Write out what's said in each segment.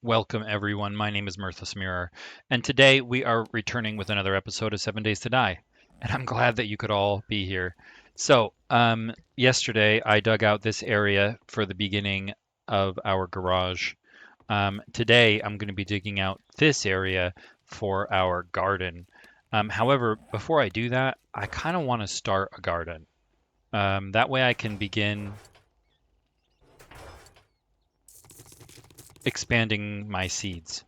Welcome, everyone. My name is Mirtha Smirer, and today we are returning with another episode of 7 Days to Die. And I'm glad that you could all be here. Yesterday I dug out this area for the beginning of our garage. Today I'm going to be digging out this area for our garden. However, before I do that, I kind of want to start a garden. That way I can begin expanding my seeds.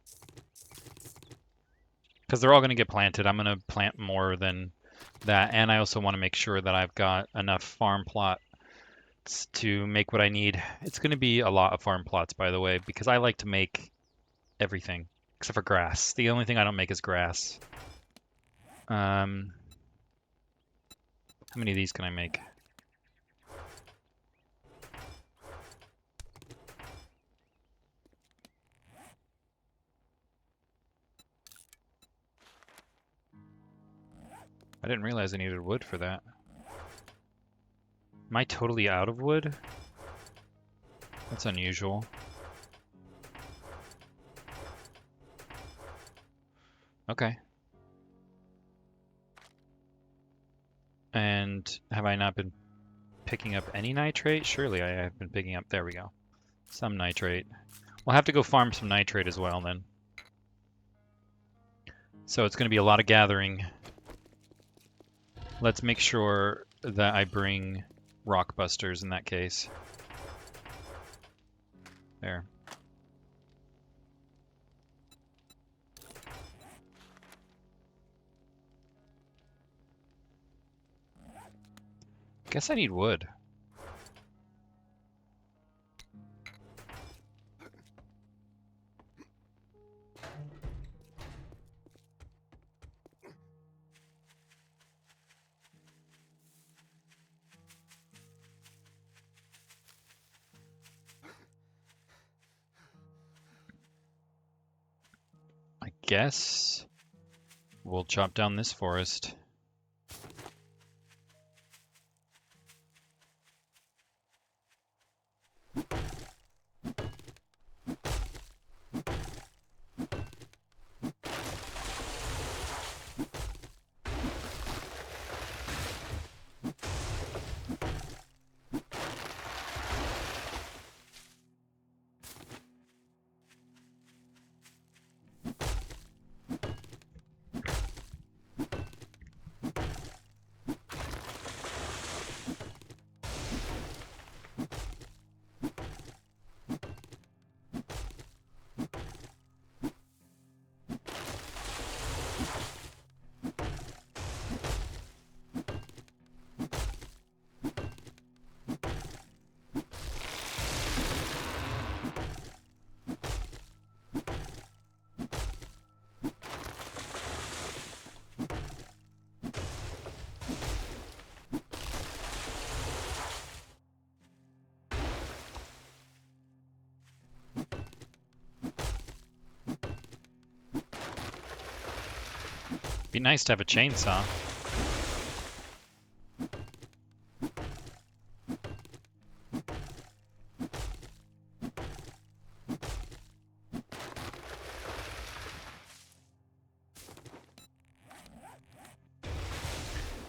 Because they're all going to get planted. I'm going to plant more than that. And I also want to make sure that I've got enough farm plots to make what I need. It's going to be a lot of farm plots, by the way, because I like to make everything except for grass. The only thing I don't make is grass. How many of these can I make? I didn't realize I needed wood for that. Am I totally out of wood? That's unusual. Okay. And have I not been picking up any nitrate? Surely I have been picking up. There we go. Some nitrate. We'll have to go farm some nitrate as well then. So it's going to be a lot of gathering. Let's make sure that I bring rock busters in that case. There. Guess I need wood. I guess we'll chop down this forest. Be nice to have a chainsaw.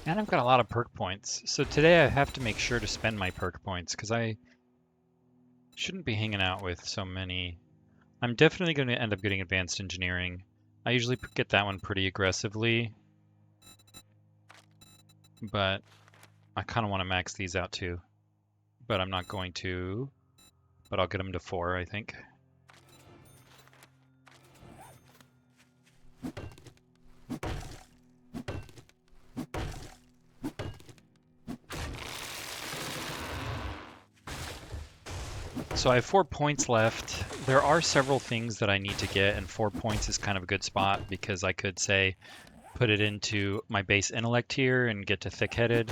And I've got a lot of perk points. So today I have to make sure to spend my perk points because I shouldn't be hanging out with so many. I'm definitely going to end up getting advanced engineering. I usually get that one pretty aggressively, but I kind of want to max these out too. But I'm not going to, but I'll get them to 4, I think. So I have 4 points left. There are several things that I need to get, and 4 points is kind of a good spot because I could say put it into my base intellect here and get to thick-headed,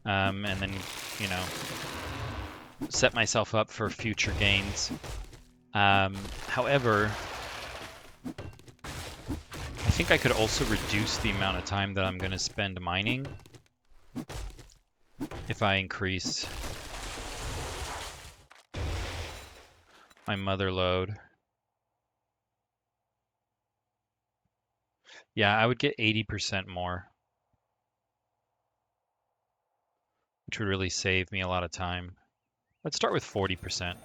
and then, you know, set myself up for future gains. However, I think I could also reduce the amount of time that I'm going to spend mining if I increase my mother load. Yeah, I would get 80% more, which would really save me a lot of time. Let's start with 40%.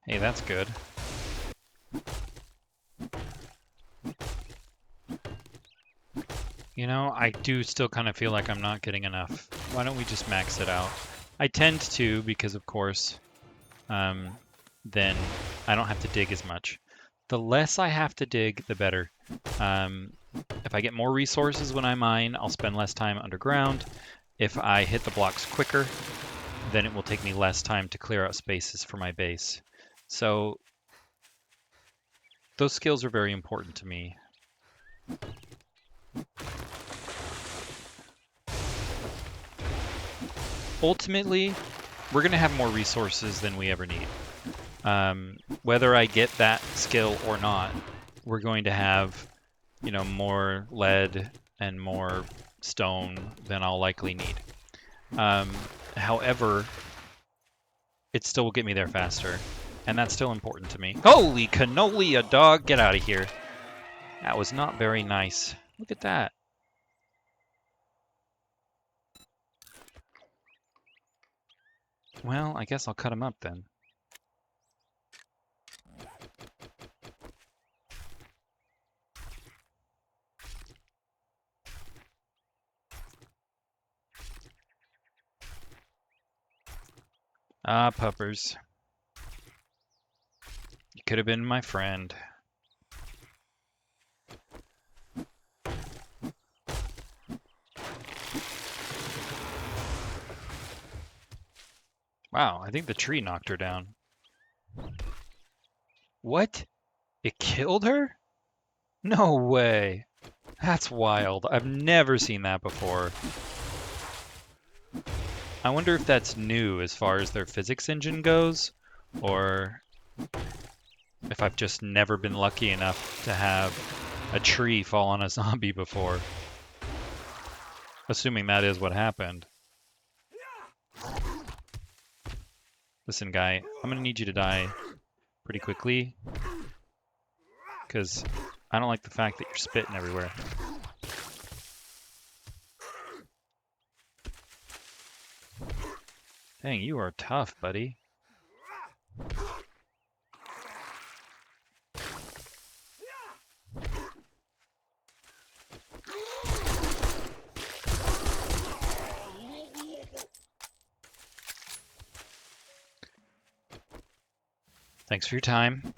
Hey, that's good. You know, I do still kind of feel like I'm not getting enough. Why don't we just max it out? I tend to because, of course, then I don't have to dig as much. The less I have to dig, the better. Um, if I get more resources when I mine, I'll spend less time underground. If I hit the blocks quicker, then it will take me less time to clear out spaces for my base. So those skills are very important to me. Ultimately, we're going to have more resources than we ever need. Whether I get that skill or not, we're going to have, more lead and more stone than I'll likely need. However, it still will get me there faster, and that's still important to me. Holy cannoli, a dog! Get out of here. That was not very nice. Look at that. Well, I guess I'll cut him up then. Ah, puppers. You could have been my friend. Wow, I think the tree knocked her down. What? It killed her? No way. That's wild. I've never seen that before. I wonder if that's new as far as their physics engine goes, or if I've just never been lucky enough to have a tree fall on a zombie before. Assuming that is what happened. Listen, guy, I'm gonna need you to die pretty quickly, because I don't like the fact that you're spitting everywhere. Dang, you are tough, buddy. Thanks for your time.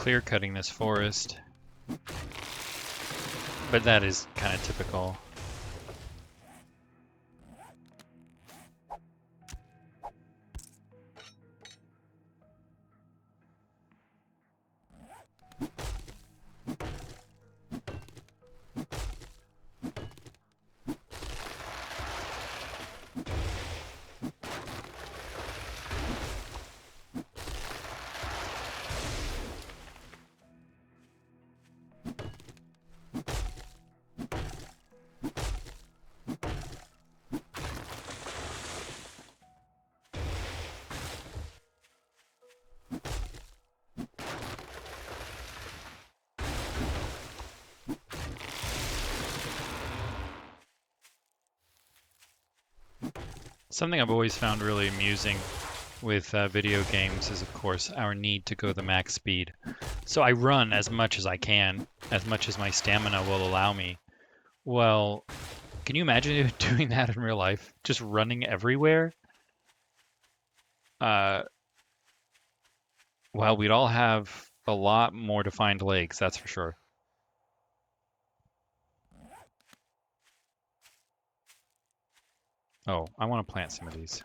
clear cutting this forest. But that is kind of typical. Something I've always found really amusing with video games is, of course, our need to go the max speed. So I run as much as I can, as much as my stamina will allow me. Well, can you imagine doing that in real life? Just running everywhere? Well, we'd all have a lot more defined legs, that's for sure. Oh, I want to plant some of these.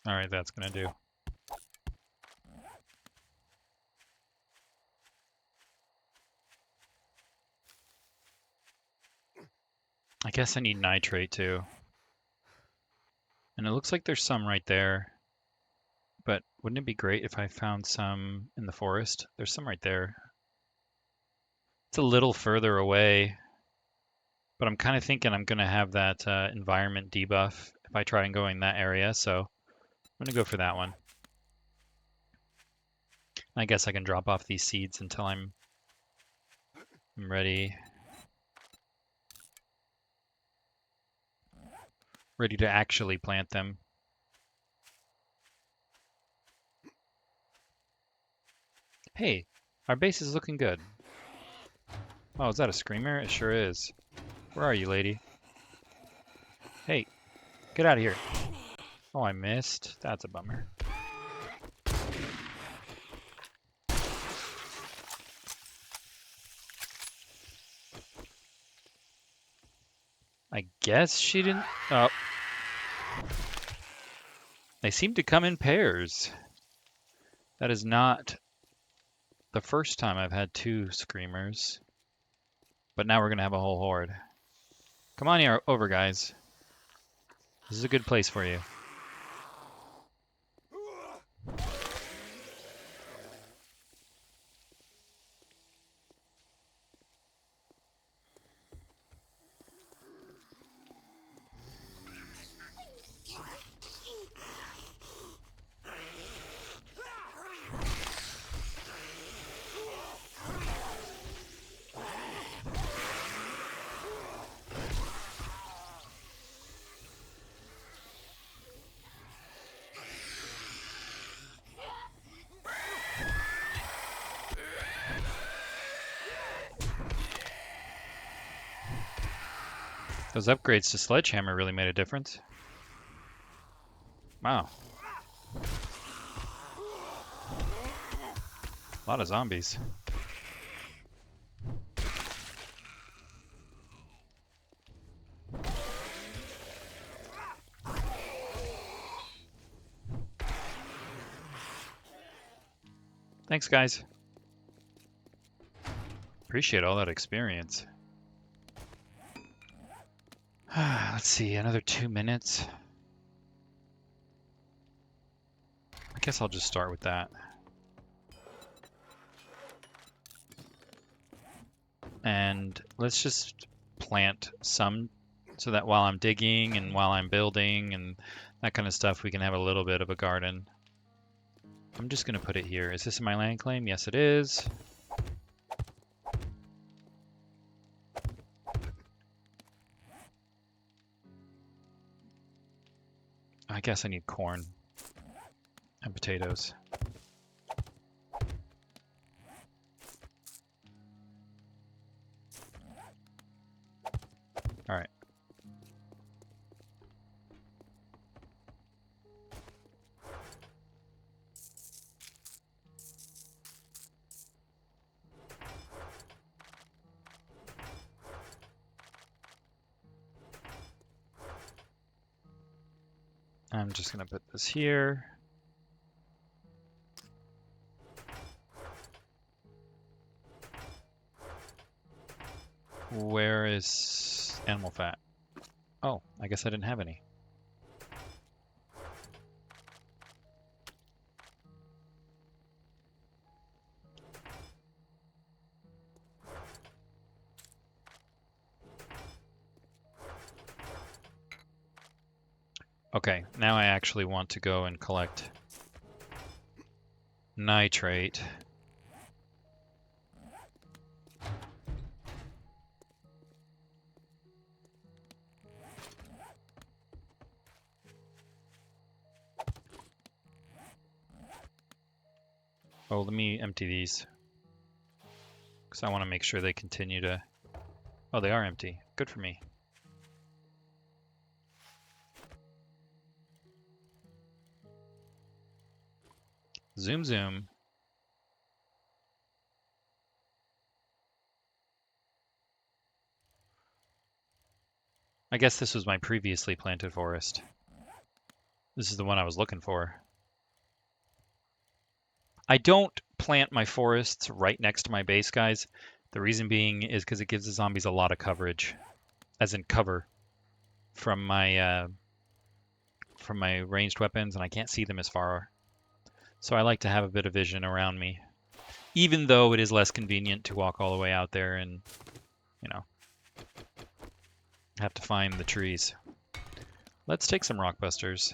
All right, that's gonna do. I guess I need nitrate too. And it looks like there's some right there. But wouldn't it be great if I found some in the forest? There's some right there. It's a little further away, but I'm kind of thinking I'm gonna have that environment debuff if I try and go in that area, so I'm gonna go for that one. I guess I can drop off these seeds until I'm ready. Ready to actually plant them. Hey, our base is looking good. Oh, is that a screamer? It sure is. Where are you, lady? Hey, get out of here. Oh, I missed. That's a bummer. I guess she didn't... Oh. They seem to come in pairs. That is not the first time I've had two screamers. But now we're going to have a whole horde. Come on here over, guys. This is a good place for you. Those upgrades to Sledgehammer really made a difference. Wow. A lot of zombies. Thanks, guys. Appreciate all that experience. Let's see, another 2 minutes. I guess I'll just start with that. And let's just plant some so that while I'm digging and while I'm building and that kind of stuff, we can have a little bit of a garden. I'm just going to put it here. Is this in my land claim? Yes, it is. I guess I need corn and potatoes. All right. I'm just going to put this here. Where is animal fat? Oh, I guess I didn't have any. Okay, now I actually want to go and collect nitrate. Oh, let me empty these because I want to make sure they continue to... Oh, they are empty. Good for me. Zoom, zoom. I guess this was my previously planted forest. This is the one I was looking for. I don't plant my forests right next to my base, guys. The reason being is because it gives the zombies a lot of coverage, as in cover, from my ranged weapons, and I can't see them as far. So I like to have a bit of vision around me, even though it is less convenient to walk all the way out there and, you know, have to find the trees. Let's take some rock busters.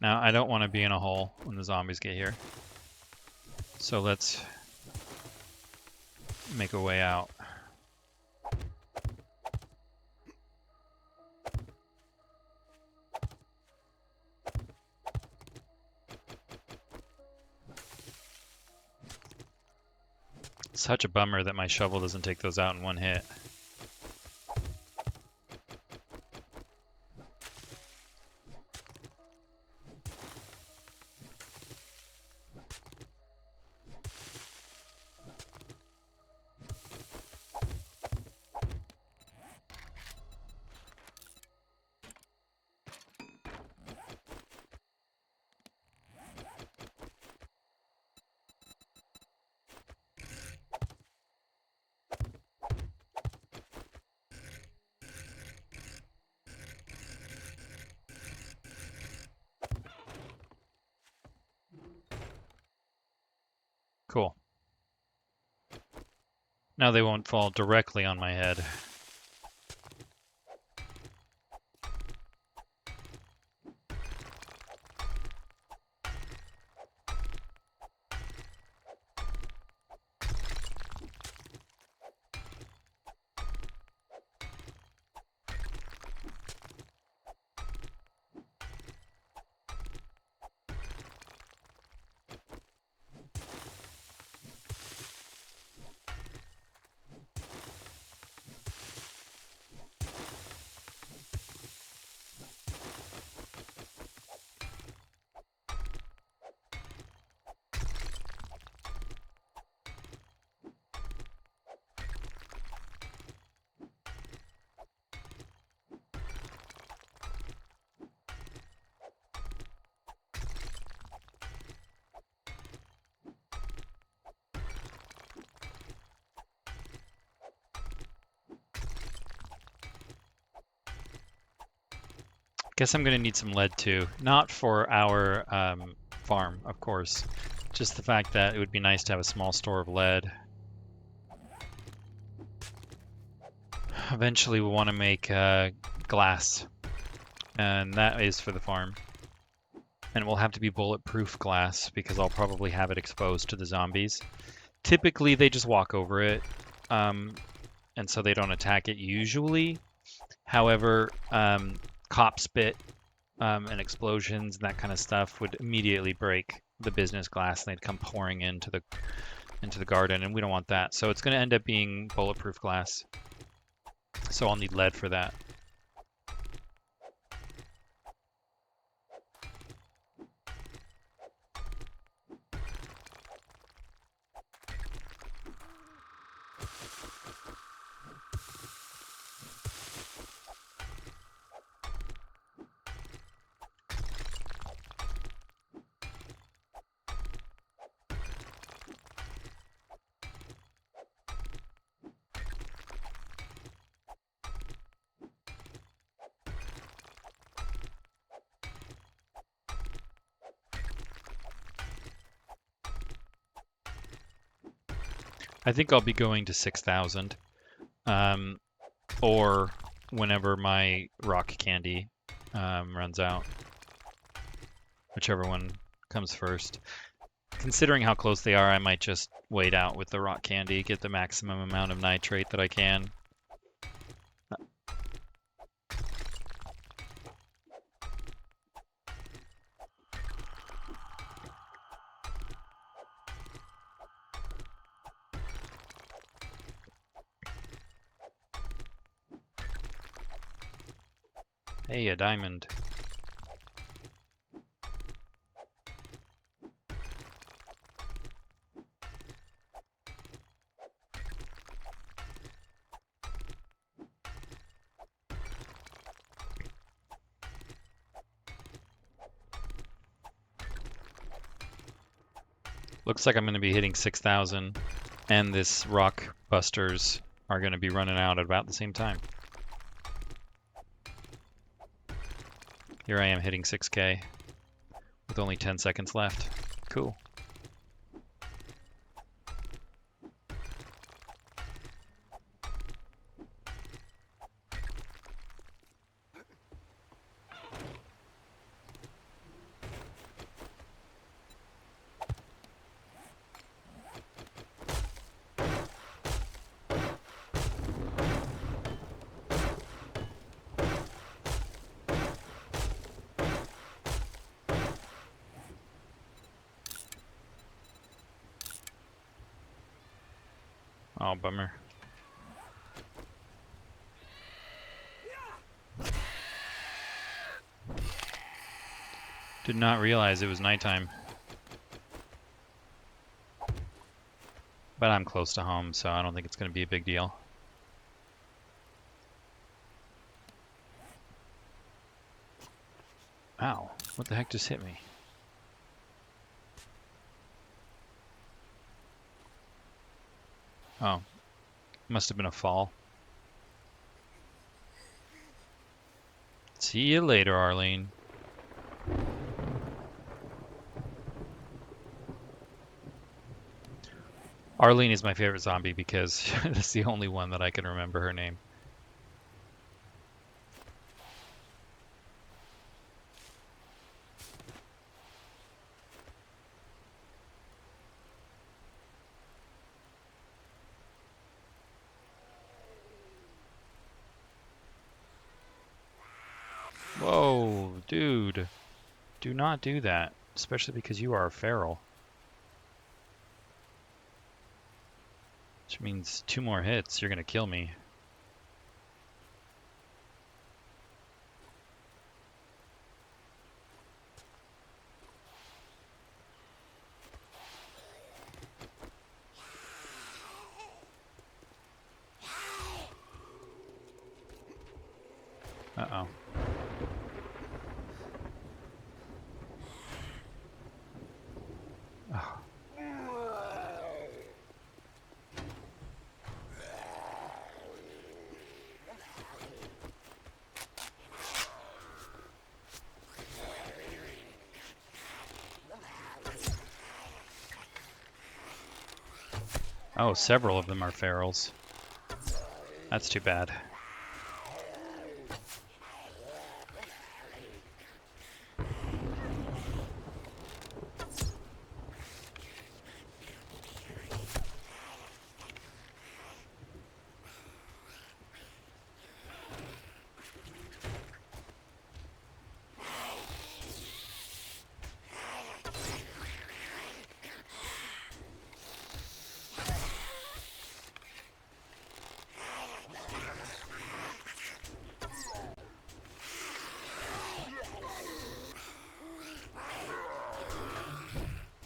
Now, I don't want to be in a hole when the zombies get here. So let's make a way out. Such a bummer that my shovel doesn't take those out in one hit. Cool. Now they won't fall directly on my head. Guess I'm gonna need some lead too. Not for our farm, of course. Just the fact that it would be nice to have a small store of lead. Eventually we'll want to make glass, and that is for the farm. And it will have to be bulletproof glass because I'll probably have it exposed to the zombies. Typically they just walk over it, and so they don't attack it usually. However, cop spit and explosions and that kind of stuff would immediately break the business glass, and they'd come pouring into the garden, and we don't want that. So it's going to end up being bulletproof glass. So I'll need lead for that. I think I'll be going to 6,000, or whenever my rock candy runs out, whichever one comes first. Considering how close they are, I might just wait out with the rock candy, get the maximum amount of nitrate that I can. Hey, a diamond. Looks like I'm going to be hitting 6,000, and this rock busters are going to be running out at about the same time. Here I am hitting 6K with only 10 seconds left. Cool. Oh, bummer. Did not realize it was nighttime. But I'm close to home, so I don't think it's going to be a big deal. Ow, what the heck just hit me? Oh, must have been a fall. See you later, Arlene. Arlene is my favorite zombie because that's the only one that I can remember her name. Whoa, dude. Do not do that, especially because you are a feral. Which means 2 more hits, you're gonna kill me. Uh-oh. Oh. Oh, several of them are ferals. That's too bad.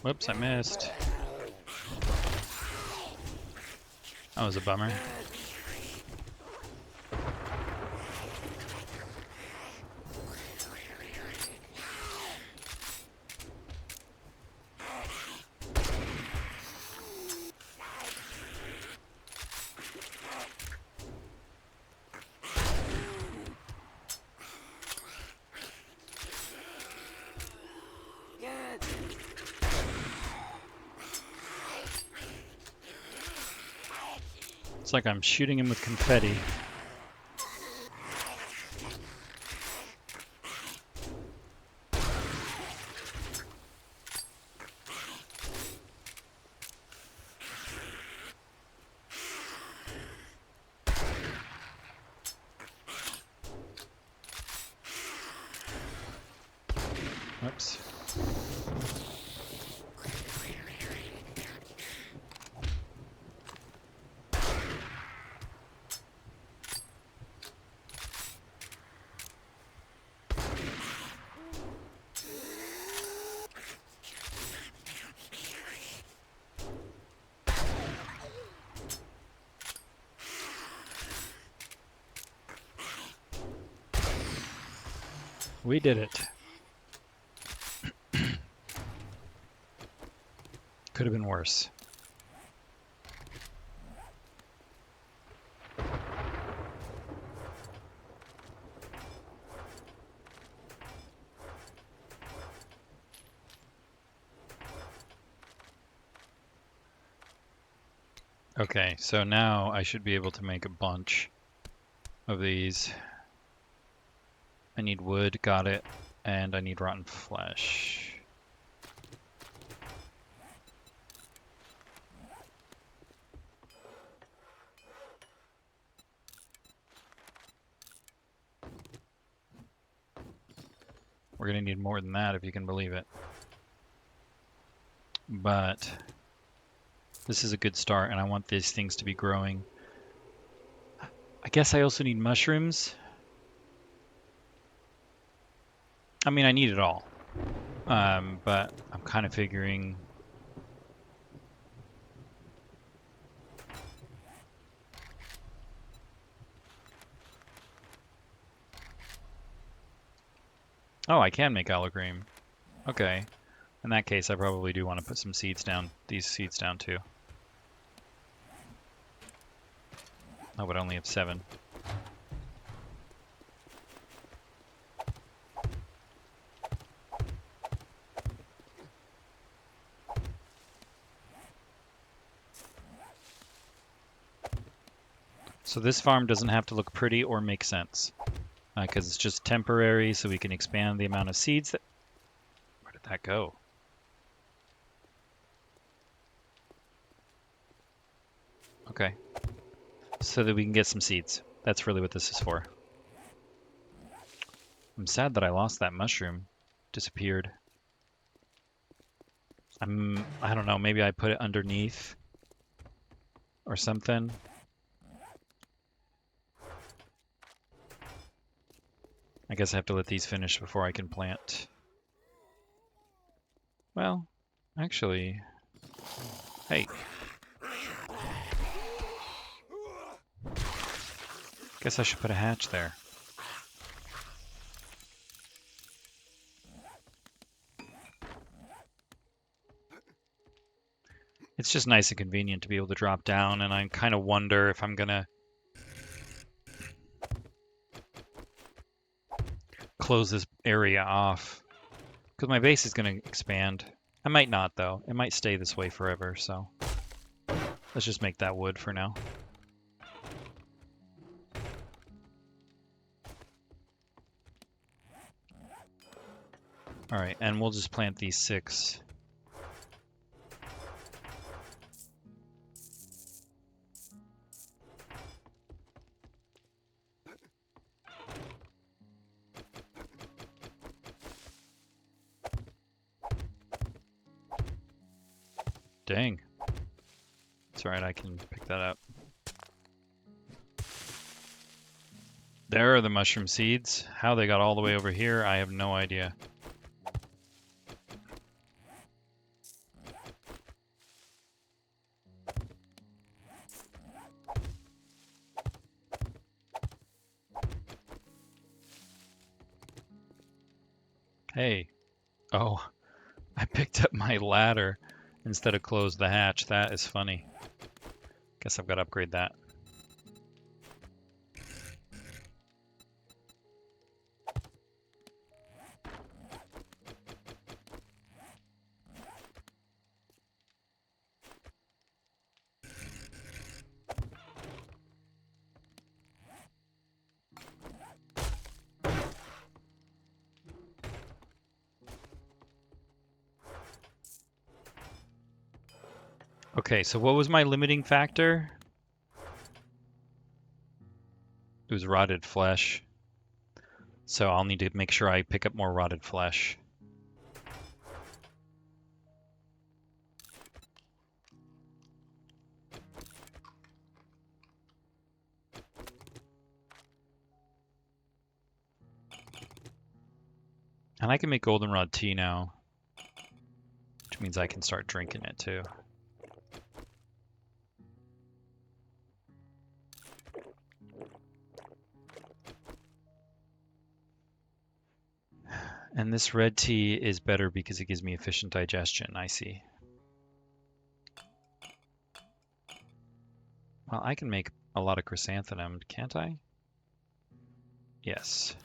Whoops, I missed. That was a bummer. It's like I'm shooting him with confetti. Whoops. We did it. Could have been worse. Okay, so now I should be able to make a bunch of these. I need wood, got it, and I need rotten flesh. We're gonna need more than that if you can believe it. But this is a good start, and I want these things to be growing. I guess I also need mushrooms. I mean, I need it all. But I'm kind of figuring... Oh, I can make allegreen. Okay. In that case, I probably do want to put some seeds down, these seeds down too. Oh, but I only have 7. So this farm doesn't have to look pretty or make sense because it's just temporary, so we can expand the amount of seeds that... Where did that go? Okay. So that we can get some seeds. That's really what this is for. I'm sad that I lost that mushroom. Disappeared. I don't know, maybe I put it underneath or something. I guess I have to let these finish before I can plant. Well, actually, hey. Guess I should put a hatch there. It's just nice and convenient to be able to drop down, and I kind of wonder if I'm gonna close this area off because my base is gonna expand. I might not though. It might stay this way forever, so let's just make that wood for now. All right, and we'll just plant these 6. Dang. It's all right, I can pick that up. There are the mushroom seeds. How they got all the way over here, I have no idea. Hey. Oh, I picked up my ladder instead of close the hatch. That is funny. Guess I've got to upgrade that. Okay, so what was my limiting factor? It was rotted flesh. So I'll need to make sure I pick up more rotted flesh. And I can make goldenrod tea now, which means I can start drinking it too. And this red tea is better because it gives me efficient digestion, I see. Well, I can make a lot of chrysanthemum, can't I? Yes.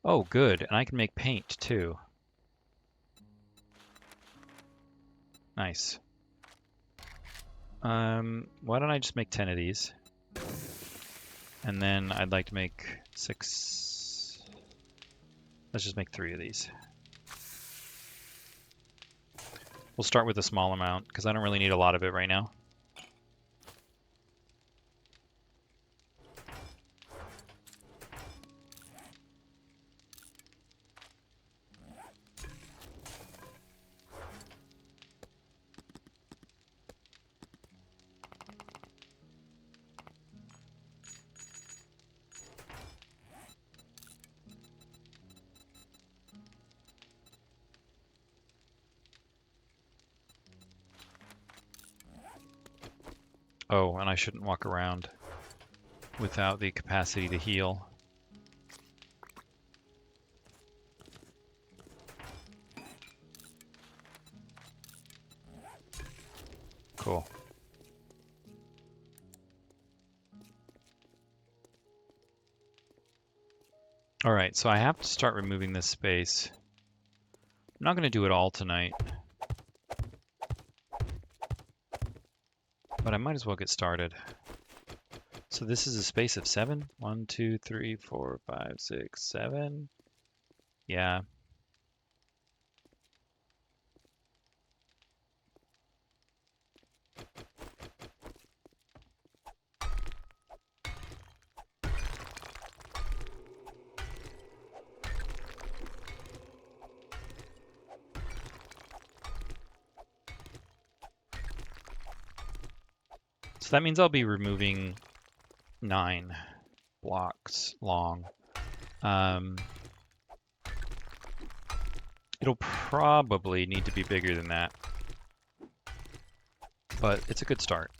Oh, good. And I can make paint too. Nice. Why don't I just make 10 of these? And then I'd like to make 6. Let's just make 3 of these. We'll start with a small amount because I don't really need a lot of it right now. Oh, and I shouldn't walk around without the capacity to heal. Cool. All right, so I have to start removing this space. I'm not going to do it all tonight, but I might as well get started. So this is a space of 7. 1, 2, 3, 4, 5, 6, 7. Yeah. So that means I'll be removing 9 blocks long. It'll probably need to be bigger than that, but it's a good start.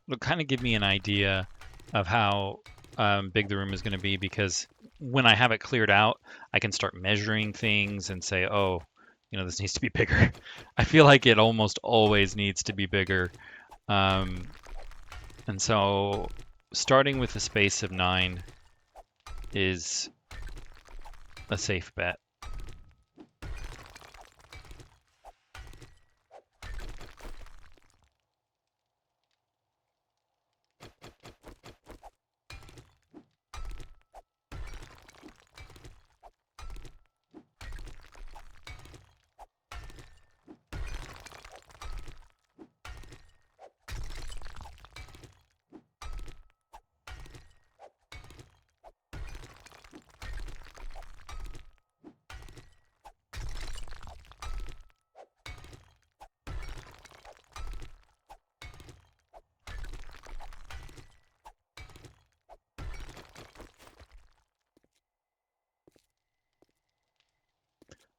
It'll kind of give me an idea of how big the room is going to be, because when I have it cleared out, I can start measuring things and say, oh, this needs to be bigger. I feel like it almost always needs to be bigger. And so starting with a space of 9 is a safe bet.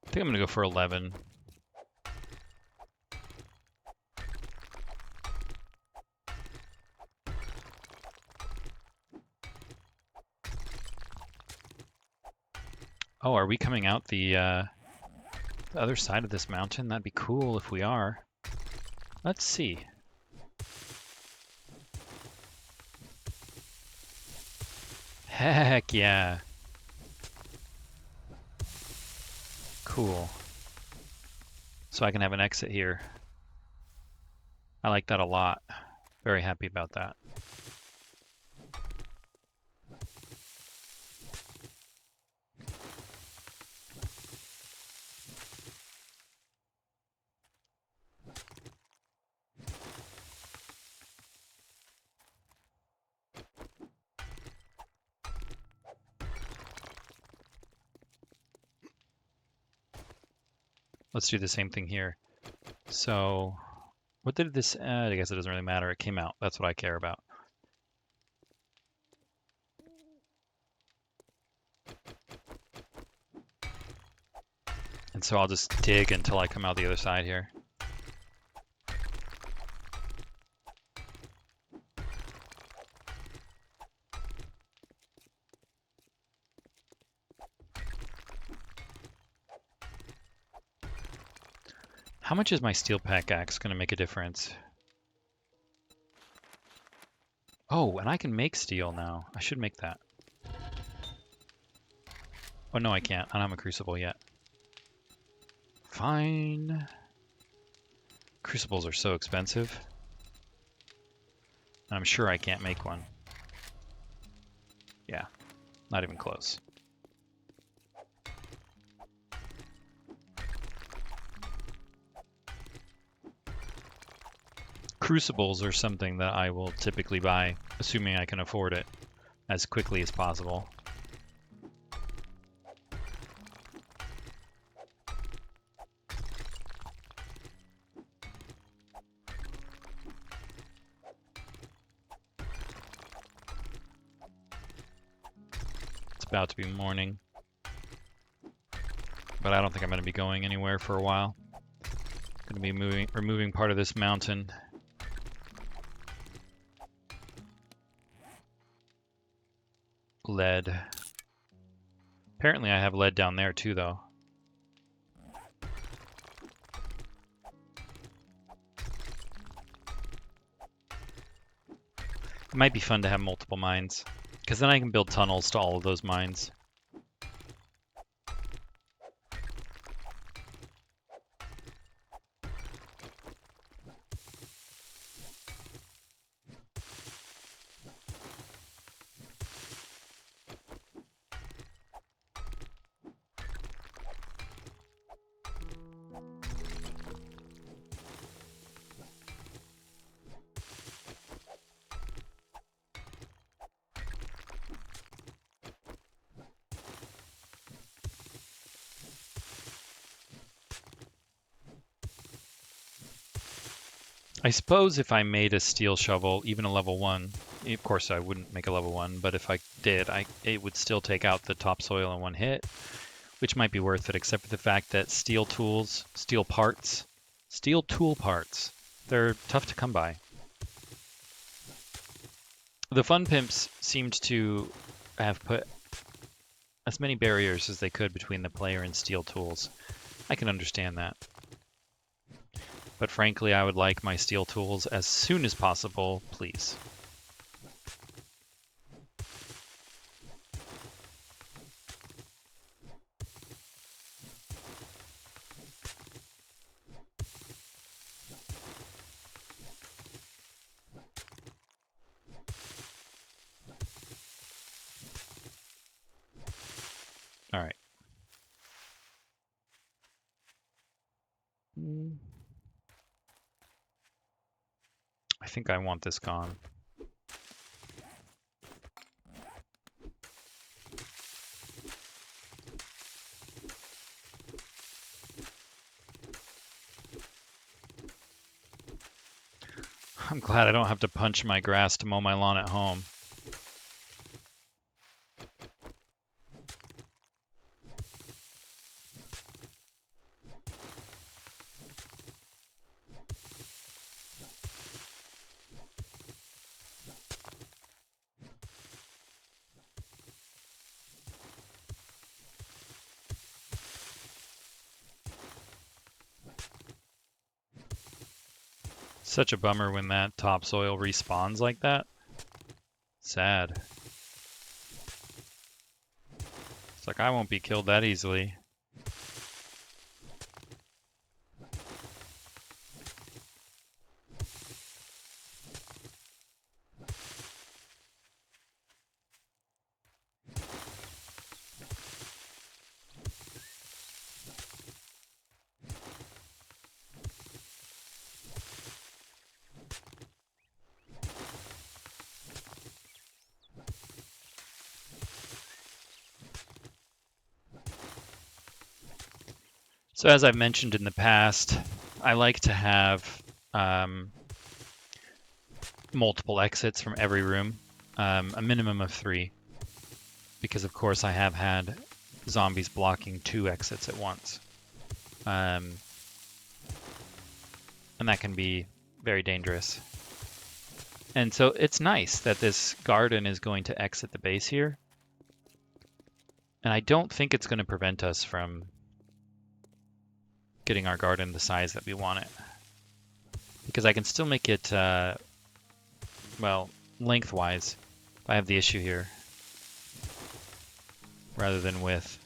I think I'm going to go for 11. Oh, are we coming out the other side of this mountain? That'd be cool if we are. Let's see. Heck yeah. Cool. So I can have an exit here. I like that a lot. Very happy about that. Let's do the same thing here. So what did this add? I guess it doesn't really matter. It came out. That's what I care about. And so I'll just dig until I come out the other side here. How much is my steel pickaxe going to make a difference? Oh, and I can make steel now. I should make that. Oh, no, I can't. I don't have a crucible yet. Fine. Crucibles are so expensive. And I'm sure I can't make one. Yeah, not even close. Crucibles are something that I will typically buy, assuming I can afford it, as quickly as possible. It's about to be morning, but I don't think I'm going to be going anywhere for a while. I'm going to be removing part of this mountain. Lead. Apparently I have lead down there too, though. It might be fun to have multiple mines, because then I can build tunnels to all of those mines. I suppose if I made a steel shovel, even a level 1, of course I wouldn't make a level 1, but if I did, it would still take out the topsoil in one hit, which might be worth it, except for the fact that steel tools, steel tool parts, they're tough to come by. The Fun Pimps seemed to have put as many barriers as they could between the player and steel tools. I can understand that. But frankly, I would like my steel tools as soon as possible, please. All right. I think I want this gone. I'm glad I don't have to punch my grass to mow my lawn at home. Such a bummer when that topsoil respawns like that. Sad. It's like I won't be killed that easily. So as I've mentioned in the past, I like to have multiple exits from every room, a minimum of 3, because of course I have had zombies blocking 2 exits at once. And that can be very dangerous. And so it's nice that this garden is going to exit the base here. And I don't think it's going to prevent us from getting our garden the size that we want it. Because I can still make it, well, lengthwise, if I have the issue here, rather than width.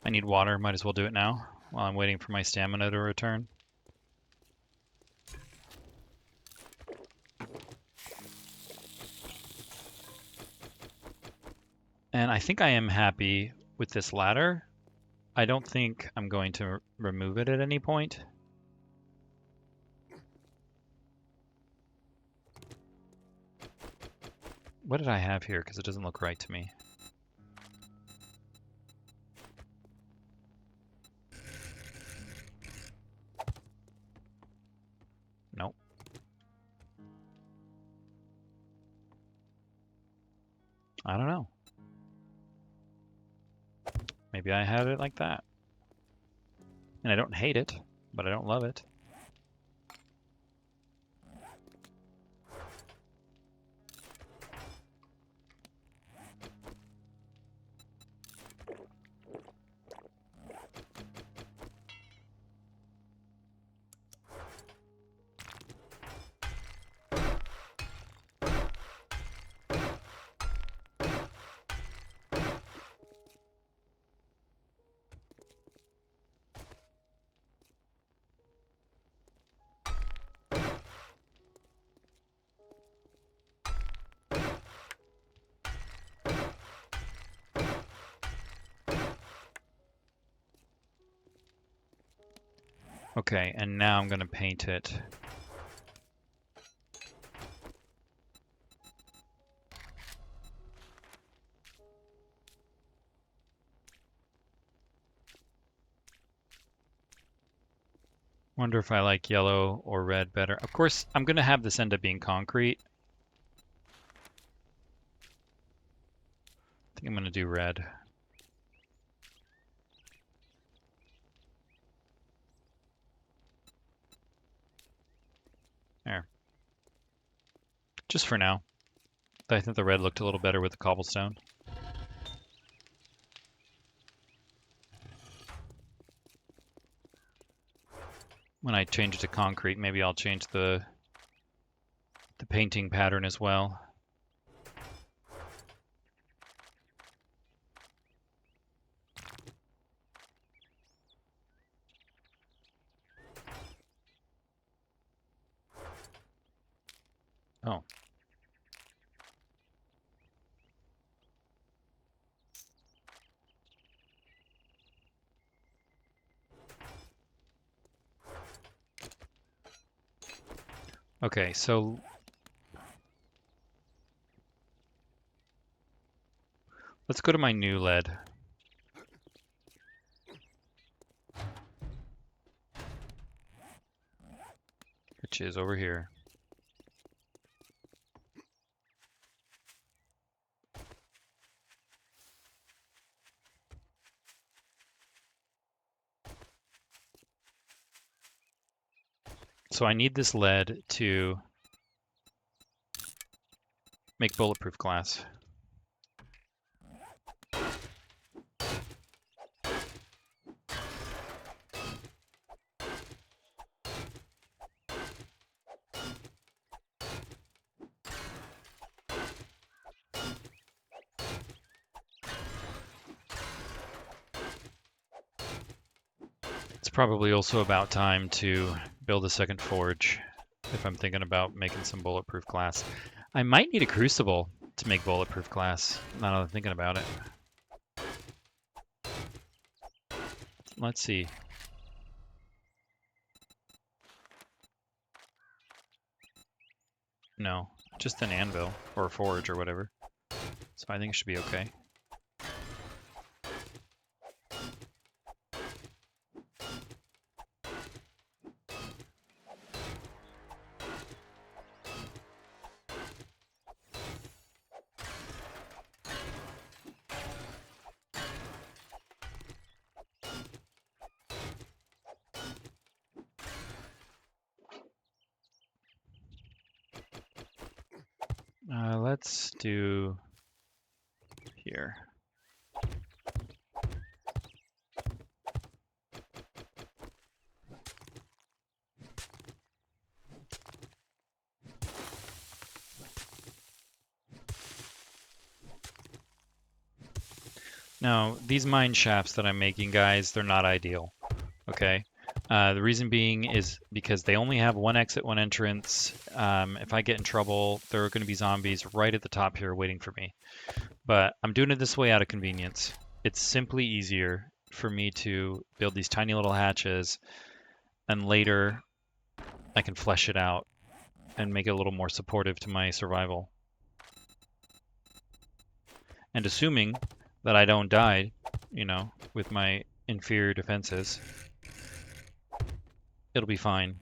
I need water, might as well do it now while I'm waiting for my stamina to return. And I think I am happy with this ladder. I don't think I'm going to remove it at any point. What did I have here? Because it doesn't look right to me. Nope. I don't know. Maybe I had it like that. And I don't hate it, but I don't love it. Okay, and now I'm going to paint it. Wonder if I like yellow or red better. Of course, I'm going to have this end up being concrete. I think I'm going to do red. There. Just for now. I think the red looked a little better with the cobblestone. When I change it to concrete, maybe I'll change the painting pattern as well. Oh. Okay, so let's go to my new lead. Which is over here. So I need this lead to make bulletproof glass. It's probably also about time to build a second forge if I'm thinking about making some bulletproof glass. I might need a crucible to make bulletproof glass, now that I'm thinking about it. Let's see. No, just an anvil or a forge or whatever. So I think it should be okay. Let's do here. Now, these mine shafts that I'm making, guys, they're not ideal. Okay. The reason being is because they only have one exit, one entrance. If I get in trouble, there are going to be zombies right at the top here waiting for me. But I'm doing it this way out of convenience. It's simply easier for me to build these tiny little hatches, and later I can flesh it out and make it a little more supportive to my survival. And assuming that I don't die, with my inferior defenses, it'll be fine.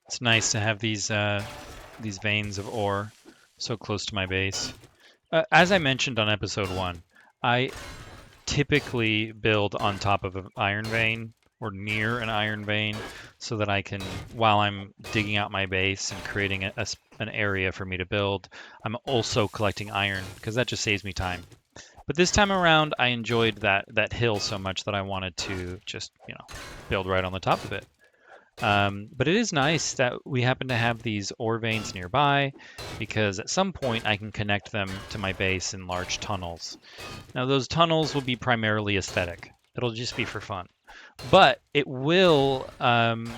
It's nice to have these veins of ore so close to my base. As I mentioned on episode 1, I typically build on top of an iron vein or near an iron vein so that I can, while I'm digging out my base and creating an area for me to build, I'm also collecting iron because that just saves me time. But this time around, I enjoyed that hill so much that I wanted to just, build right on the top of it. But it is nice that we happen to have these ore veins nearby because at some point I can connect them to my base in large tunnels. Now, those tunnels will be primarily aesthetic. It'll just be for fun. But it will allow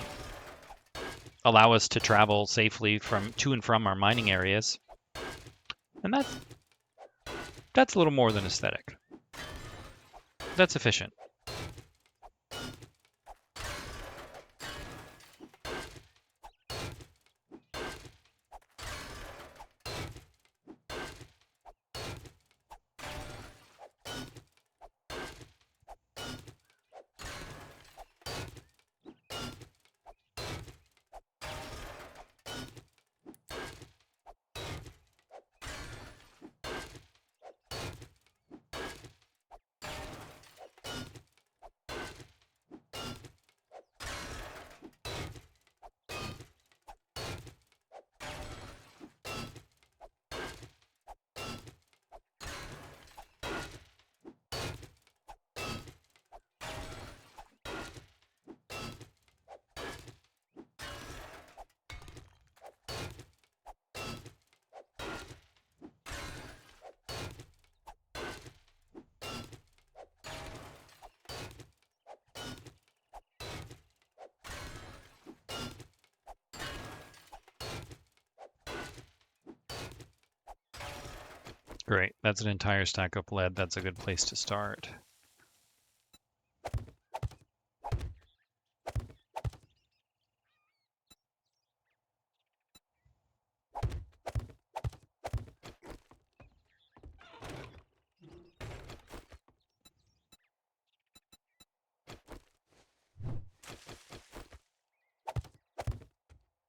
us to travel safely to and from our mining areas. And that's a little more than aesthetic. That's efficient. Great. That's an entire stack of lead. That's a good place to start.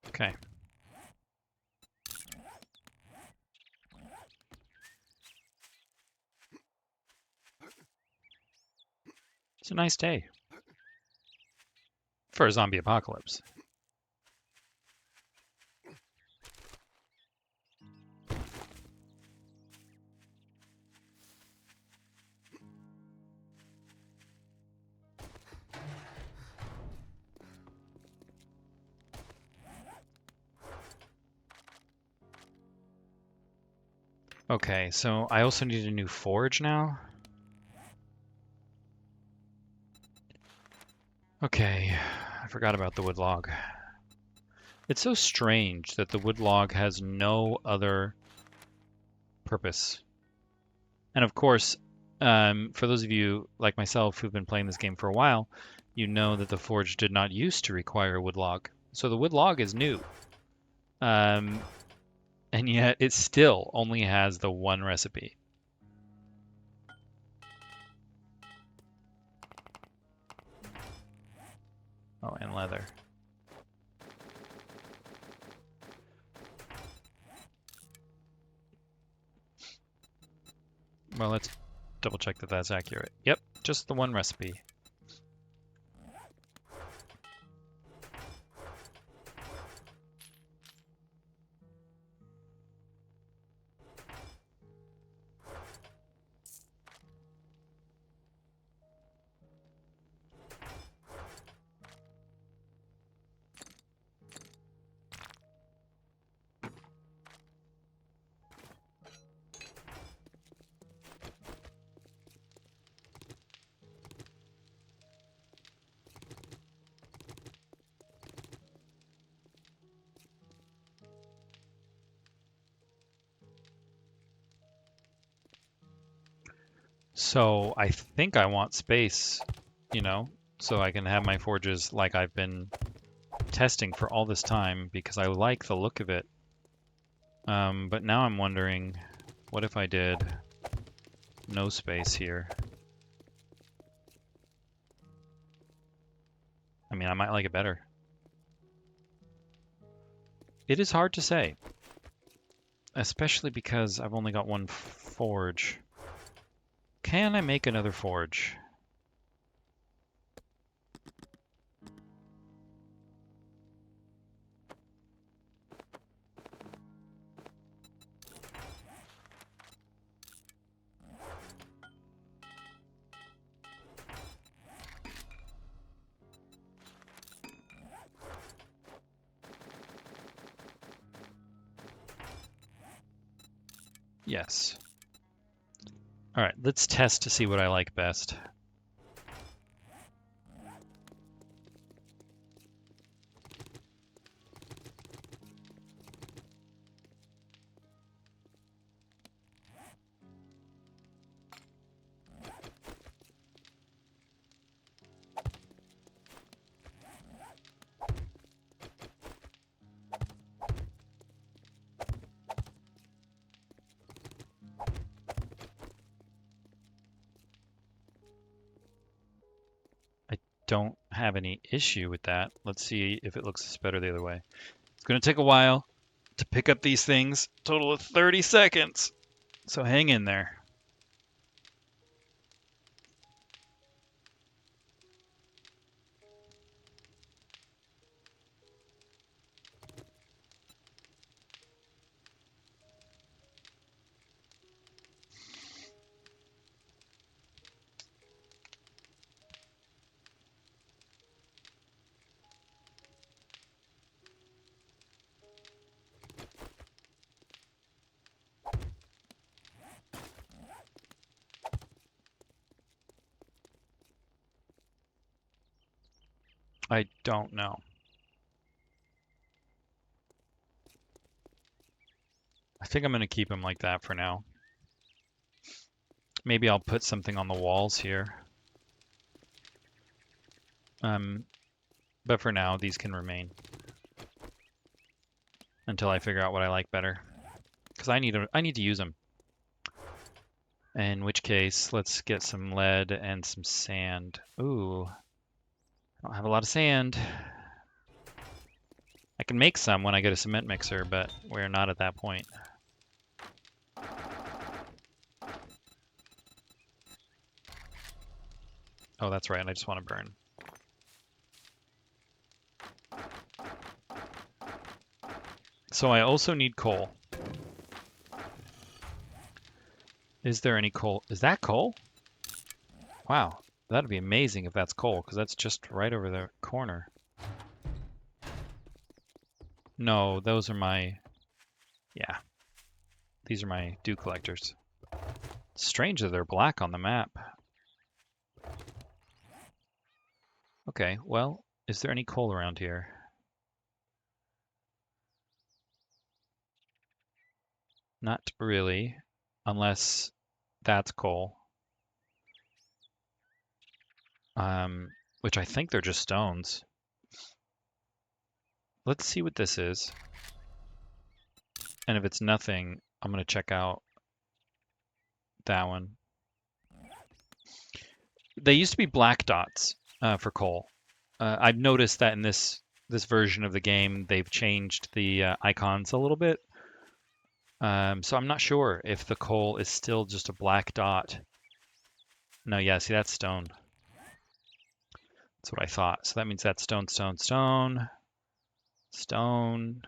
Okay. It's a nice day for a zombie apocalypse. Okay, so I also need a new forge now. Okay, I forgot about the wood log. It's so strange that the wood log has no other purpose. And of course, for those of you like myself who've been playing this game for a while, you know that the forge did not used to require a wood log. So the wood log is new. Um, and yet it still only has the one recipe. Oh, and leather. Well, let's double check that that's accurate. Yep, just the one recipe. So I think I want space, so I can have my forges like I've been testing for all this time because I like the look of it. But now I'm wondering, what if I did no space here? I mean, I might like it better. It is hard to say, especially because I've only got one forge. Can I make another forge? Yes. All right, let's test to see what I like best. I don't have any issue with that. Let's see if it looks better the other way. It's going to take a while to pick up these things. Total of 30 seconds. So hang in there. I don't know. I think I'm going to keep them like that for now. Maybe I'll put something on the walls here. But for now, these can remain until I figure out what I like better. Because I need to use them. In which case, let's get some lead and some sand. Ooh, I don't have a lot of sand. I can make some when I get a cement mixer, but we're not at that point. Oh, that's right, I just want to burn. So I also need coal. Is there any coal? Is that coal? Wow, that'd be amazing if that's coal, because that's just right over the corner. No, those are my... Yeah. These are my dew collectors. Strange that they're black on the map. Okay, well, is there any coal around here? Not really, unless that's coal. Which I think they're just stones. Let's see what this is. And if it's nothing, I'm going to check out that one. They used to be black dots for coal. I've noticed that in this version of the game, they've changed the icons a little bit. So I'm not sure if the coal is still just a black dot. No, yeah, see, that's stone. That's what I thought. So that means that's stone, stone, stone, stone.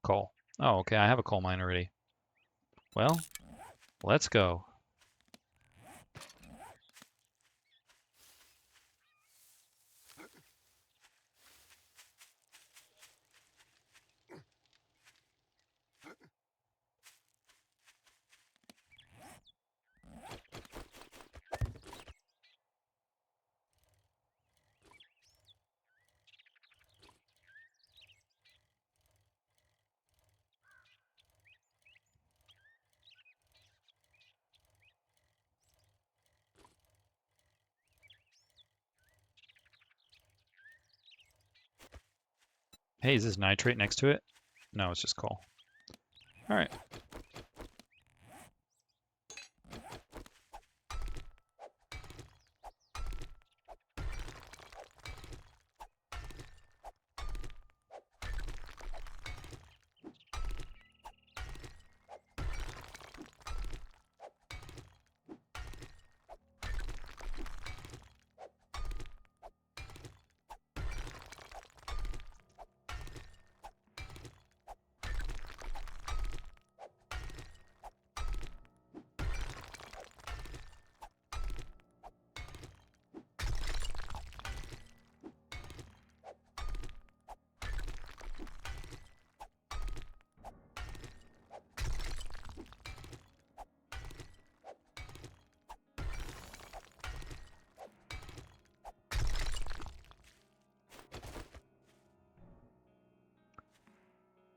Coal. Oh, okay, I have a coal mine already. Well, let's go. Hey, is this nitrate next to it? No, it's just coal. All right.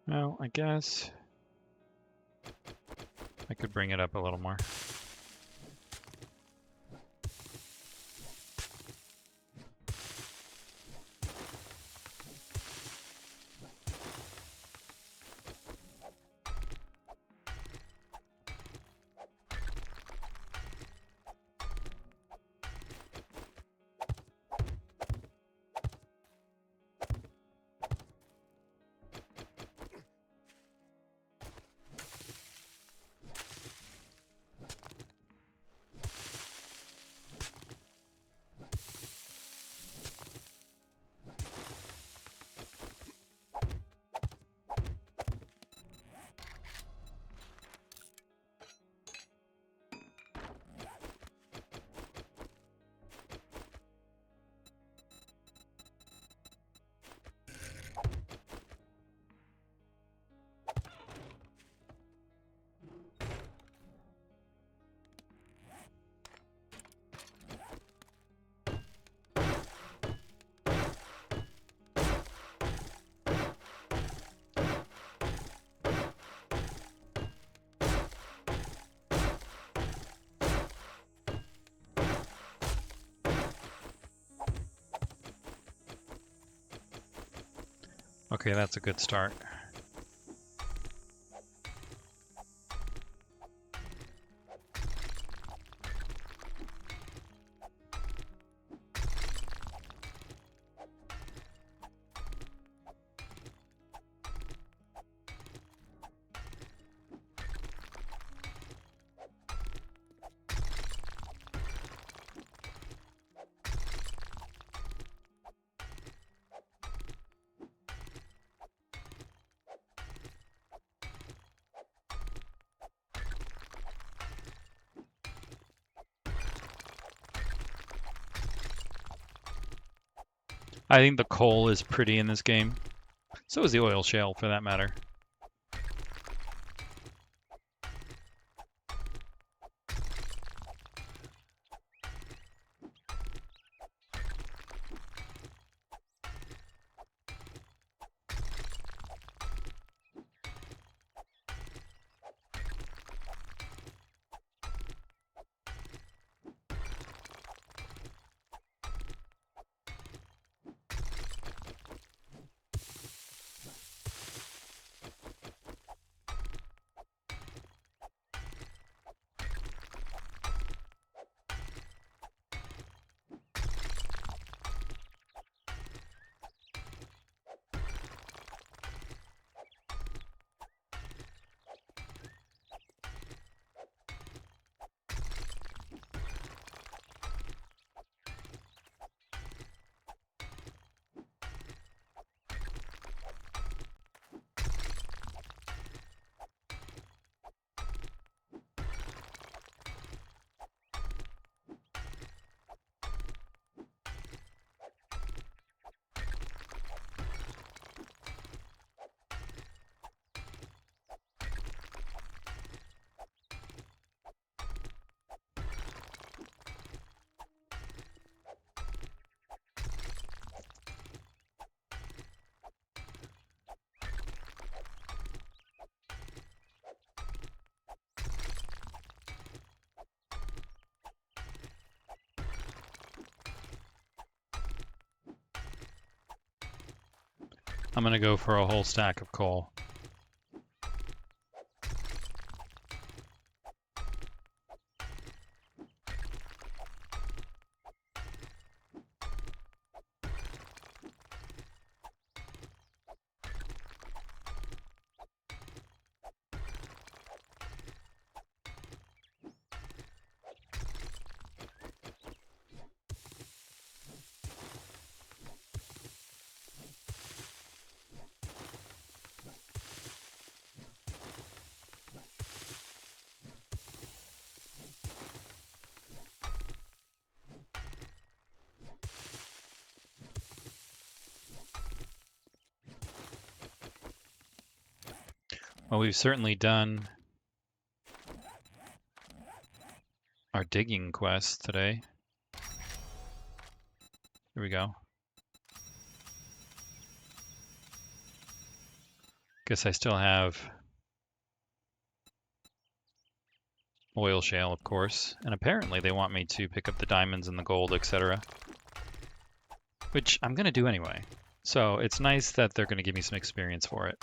Well, I guess I could bring it up a little more. Okay, that's a good start. I think the coal is pretty in this game. So is the oil shale, for that matter. I'm gonna go for a whole stack of coal. Well, we've certainly done our digging quest today. Here we go. Guess I still have oil shale, of course, and apparently they want me to pick up the diamonds and the gold, etc., which I'm gonna do anyway. So it's nice that they're gonna give me some experience for it.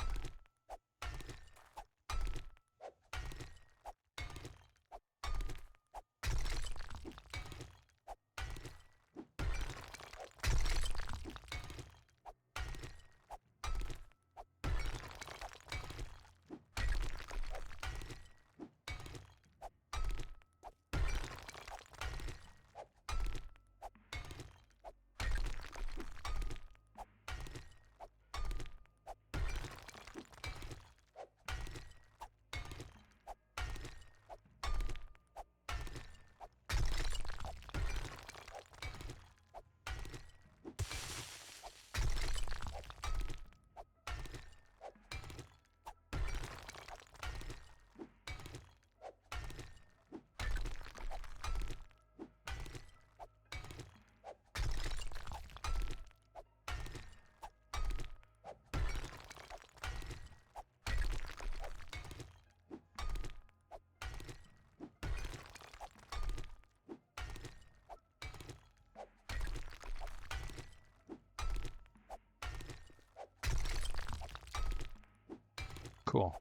Cool.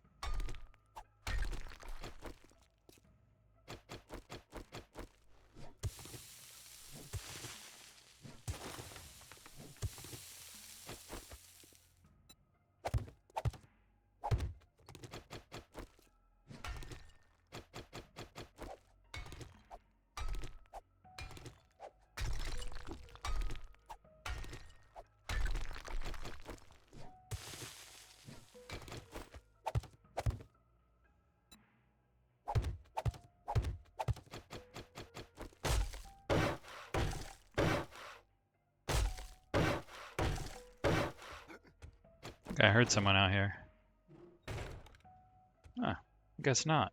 I heard someone out here. Huh, I guess not.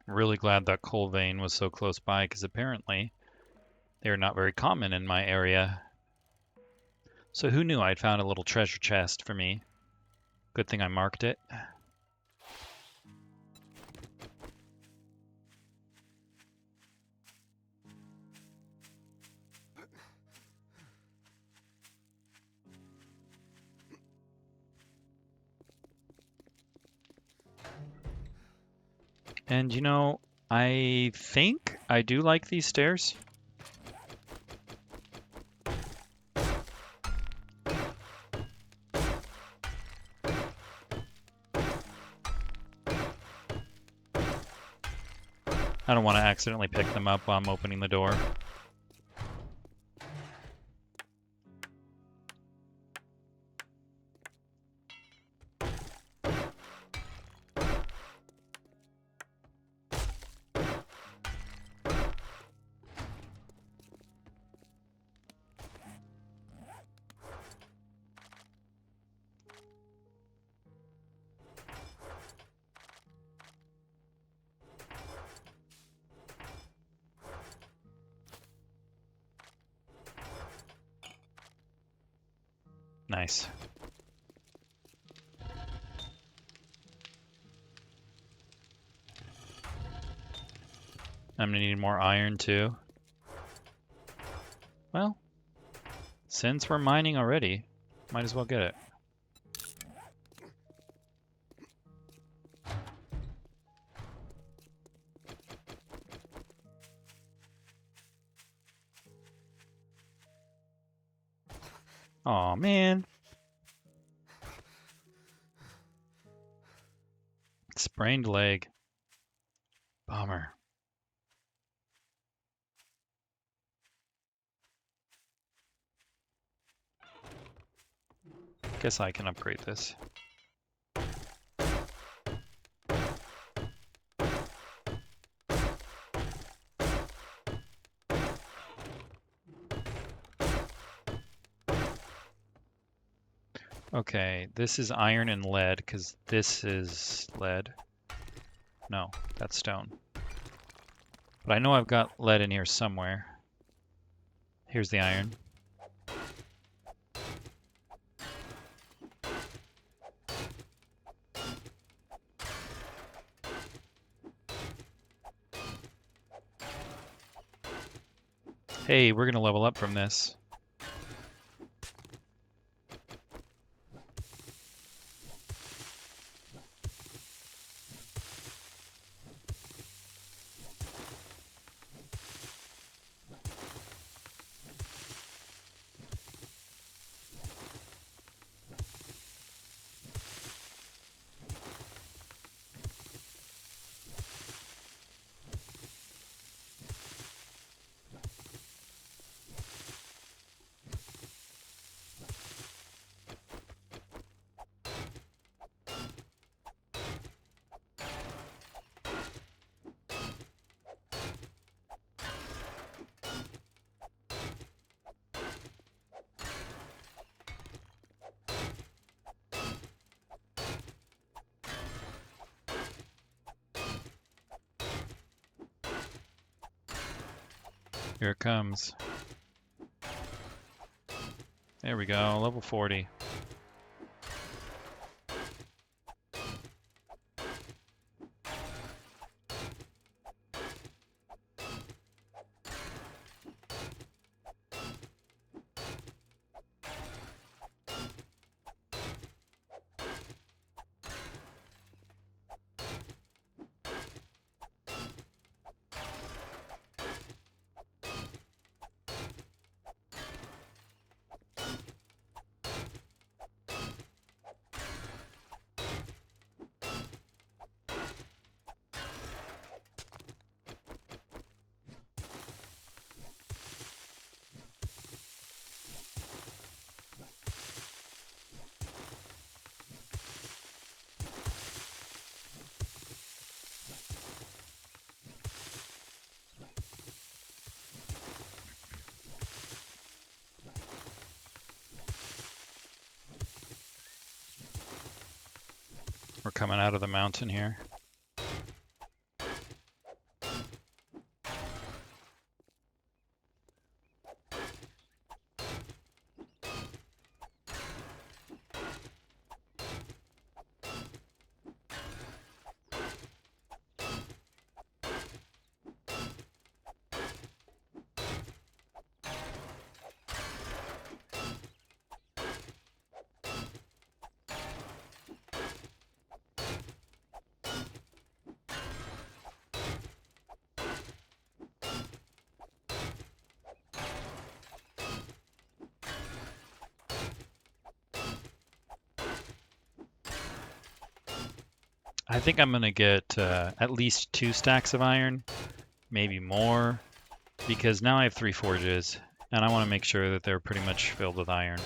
Really glad that coal vein was so close by, because apparently they're not very common in my area. So who knew I'd found a little treasure chest for me? Good thing I marked it. And you know, I think I do like these stairs. I don't want to accidentally pick them up while I'm opening the door. Nice. I'm gonna need more iron too. Well, since we're mining already, might as well get it. Aw, man. Sprained leg. Bummer. Guess I can upgrade this. Okay, this is iron and lead, because this is lead. No, that's stone. But I know I've got lead in here somewhere. Here's the iron. Hey, we're gonna level up from this. Here it comes. There we go, level 40. We're coming out of the mountain here. I think I'm gonna get at least 2 stacks of iron, maybe more, because now I have 3 forges, and I want to make sure that they're pretty much filled with iron.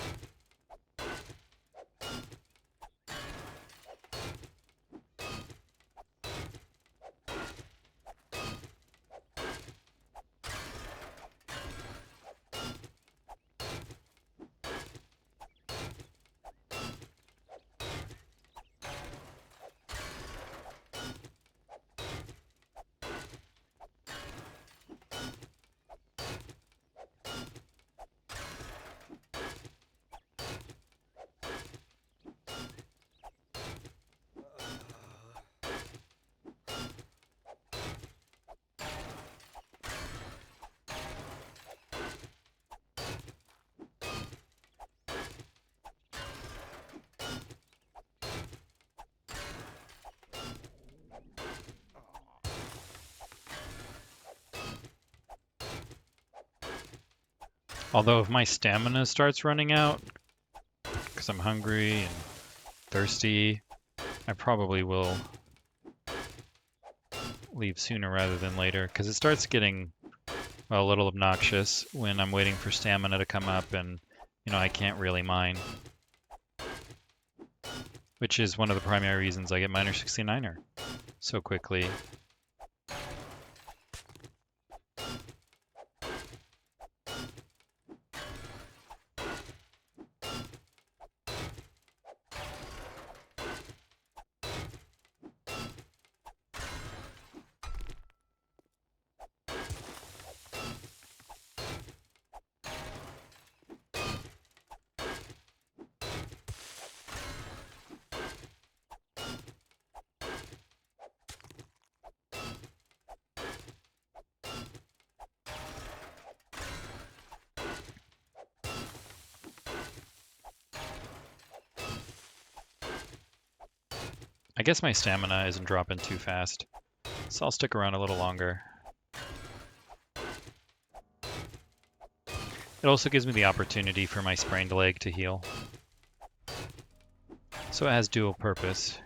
Although if my stamina starts running out, because I'm hungry and thirsty, I probably will leave sooner rather than later, because it starts getting a little obnoxious when I'm waiting for stamina to come up and, I can't really mine. Which is one of the primary reasons I get miner 69er so quickly. I guess my stamina isn't dropping too fast, so I'll stick around a little longer. It also gives me the opportunity for my sprained leg to heal. So it has dual purpose.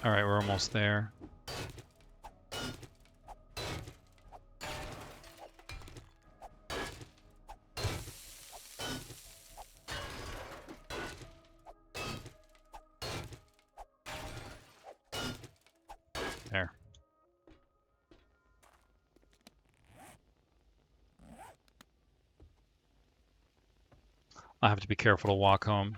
All right, we're almost there. There. I'll have to be careful to walk home.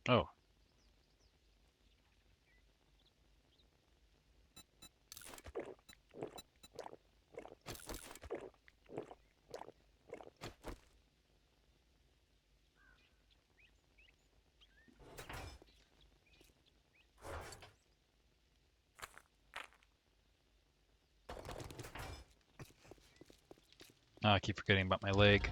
Oh. I keep forgetting about my leg.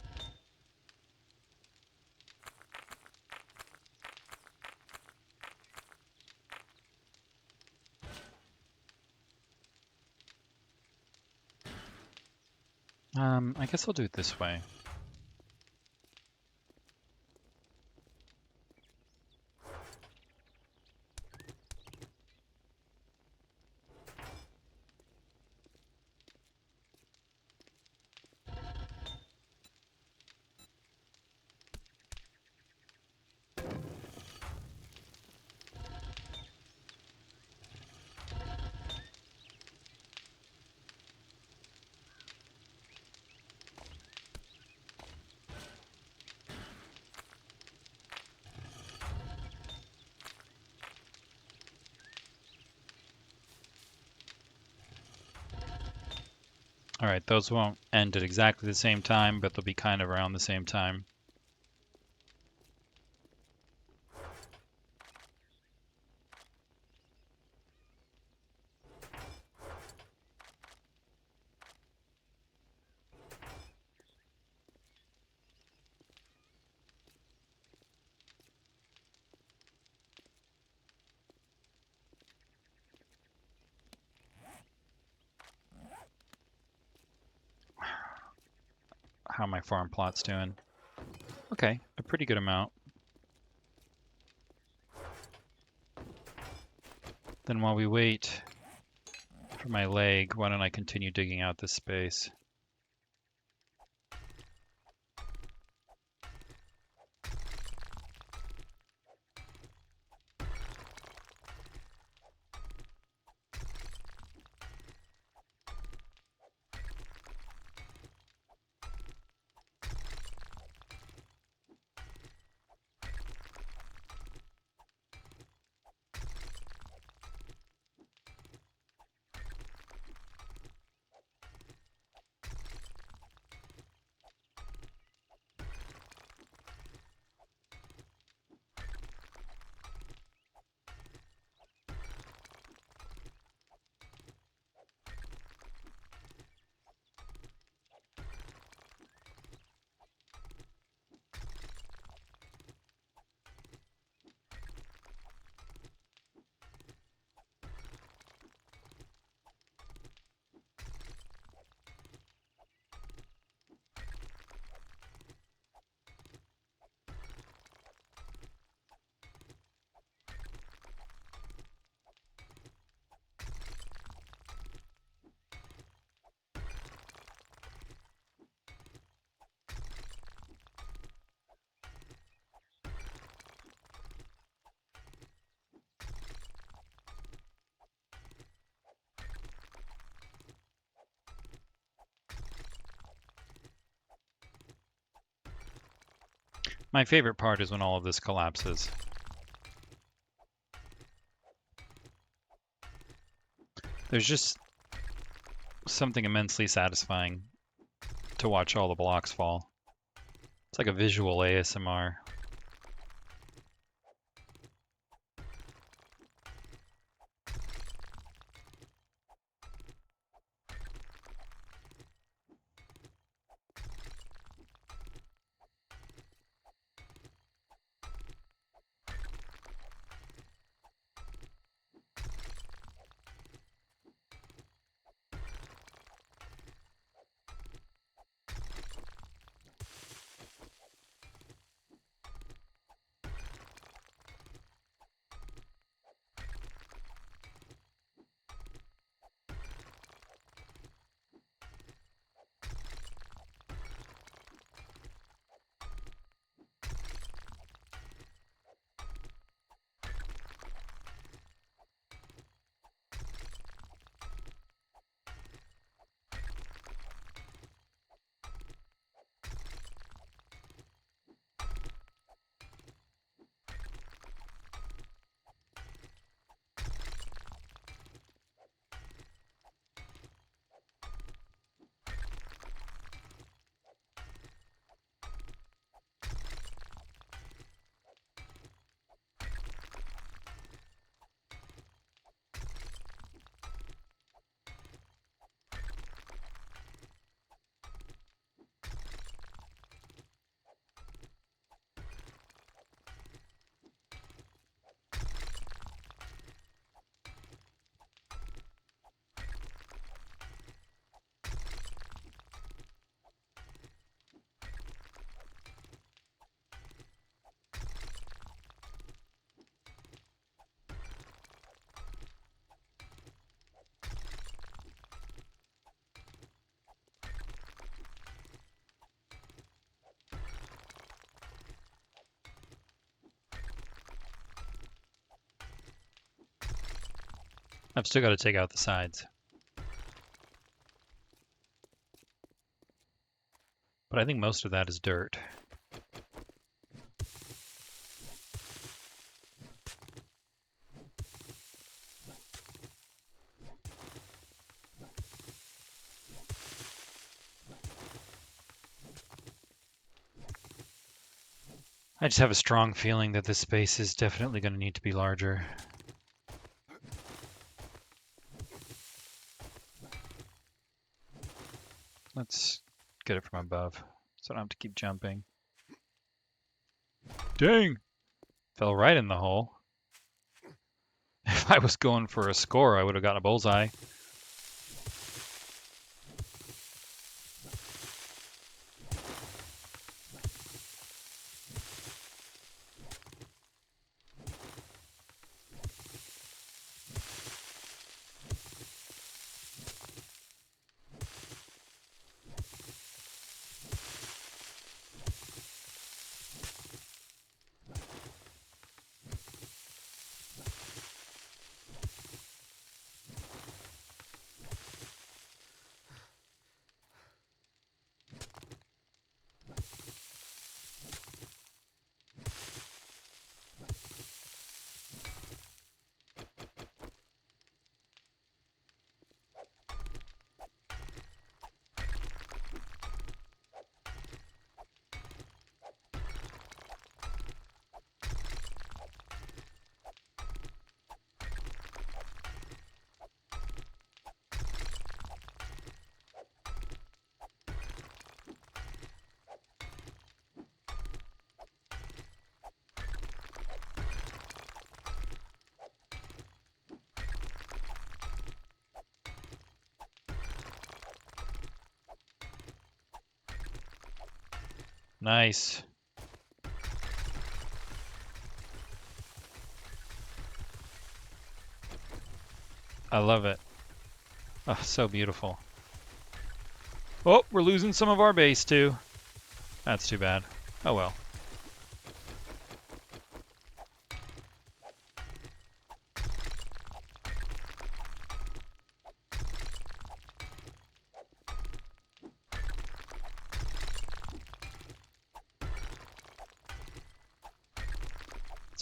I guess I'll do it this way. All right, those won't end at exactly the same time, but they'll be kind of around the same time. How my farm plot's doing? Okay, a pretty good amount. Then while we wait for my leg, why don't I continue digging out this space? My favorite part is when all of this collapses. There's just something immensely satisfying to watch all the blocks fall. It's like a visual ASMR. I've still got to take out the sides. But I think most of that is dirt. I just have a strong feeling that this space is definitely going to need to be larger. Let's get it from above, so I don't have to keep jumping. Dang! Fell right in the hole. If I was going for a score, I would have gotten a bullseye. Nice. I love it. Oh, so beautiful. Oh, we're losing some of our base too. That's too bad. Oh well.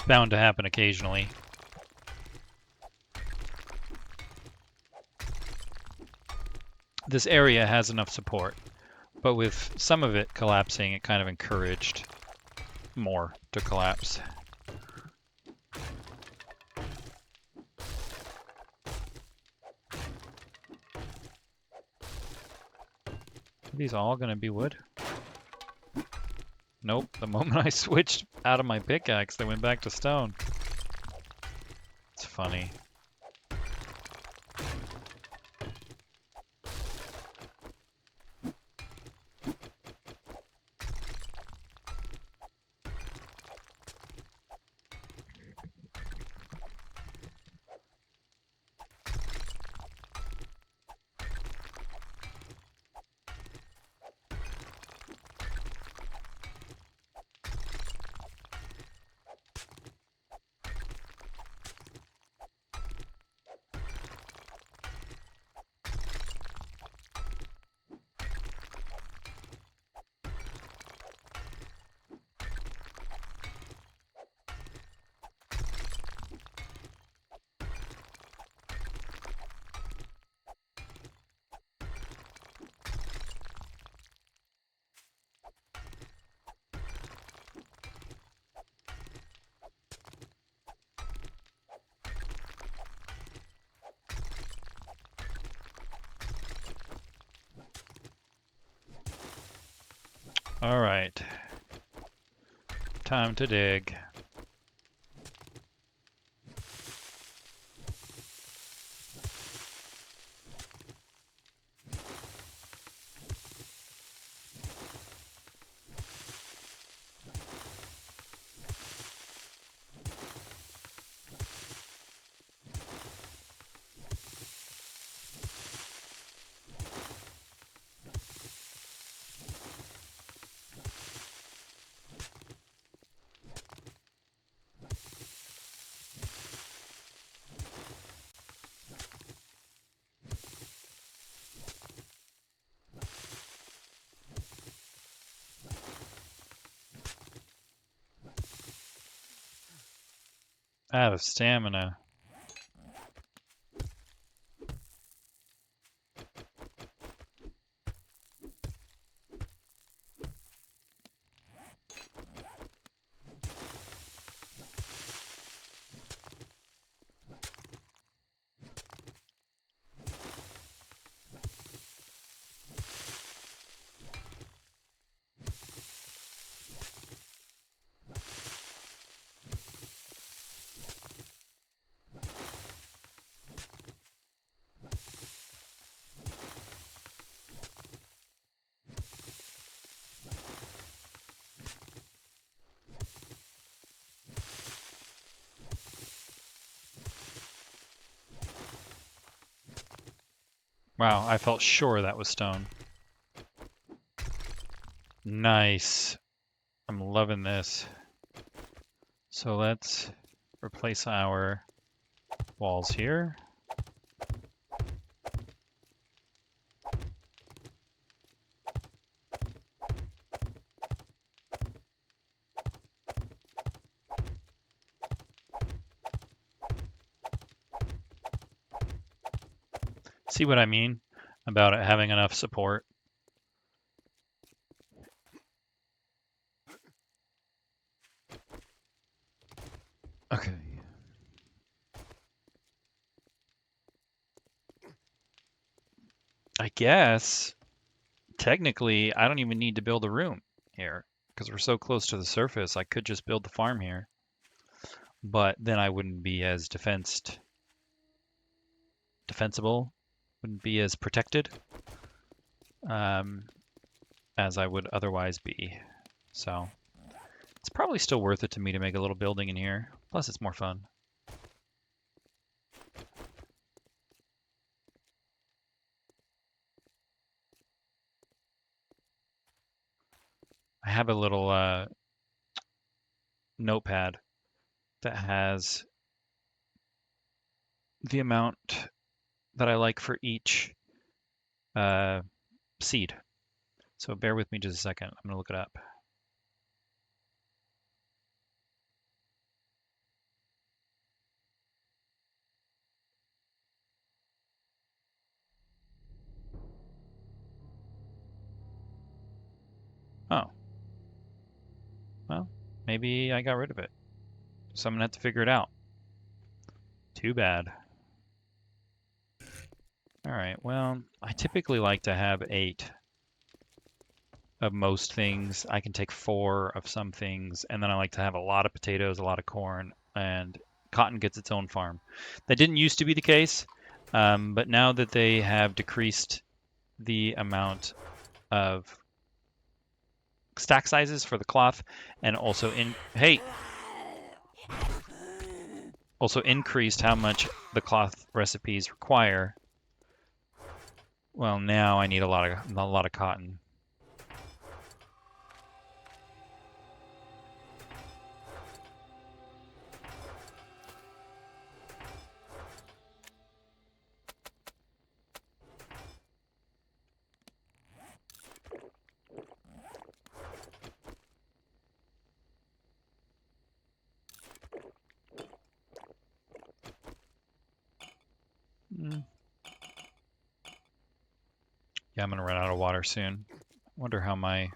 bound to happen occasionally. This area has enough support, but with some of it collapsing, it kind of encouraged more to collapse. Are these all going to be wood? Nope. The moment I switched out of my pickaxe, they went back to stone. It's funny. All right. Time to dig. Out of stamina. Wow, I felt sure that was stone. Nice. I'm loving this. So let's replace our walls here. See what I mean about it having enough support? Okay. I guess technically I don't even need to build a room here because we're so close to the surface. I could just build the farm here, but then I wouldn't be as defensible, wouldn't be as protected um, as I would otherwise be. So it's probably still worth it to me to make a little building in here. Plus, it's more fun. I have a little notepad that has the amount that I like for each uh, seed. So bear with me just a second. I'm going to look it up. Oh. Well, maybe I got rid of it. So I'm gonna have to figure it out. Too bad. Alright, well, I typically like to have 8 of most things. I can take 4 of some things, and then I like to have a lot of potatoes, a lot of corn, and cotton gets its own farm. That didn't used to be the case, but now that they have decreased the amount of stack sizes for the cloth, and also also increased how much the cloth recipes require. Well, now I need a lot of cotton. Mm. Yeah, I'm gonna run out of water soon. Wonder how my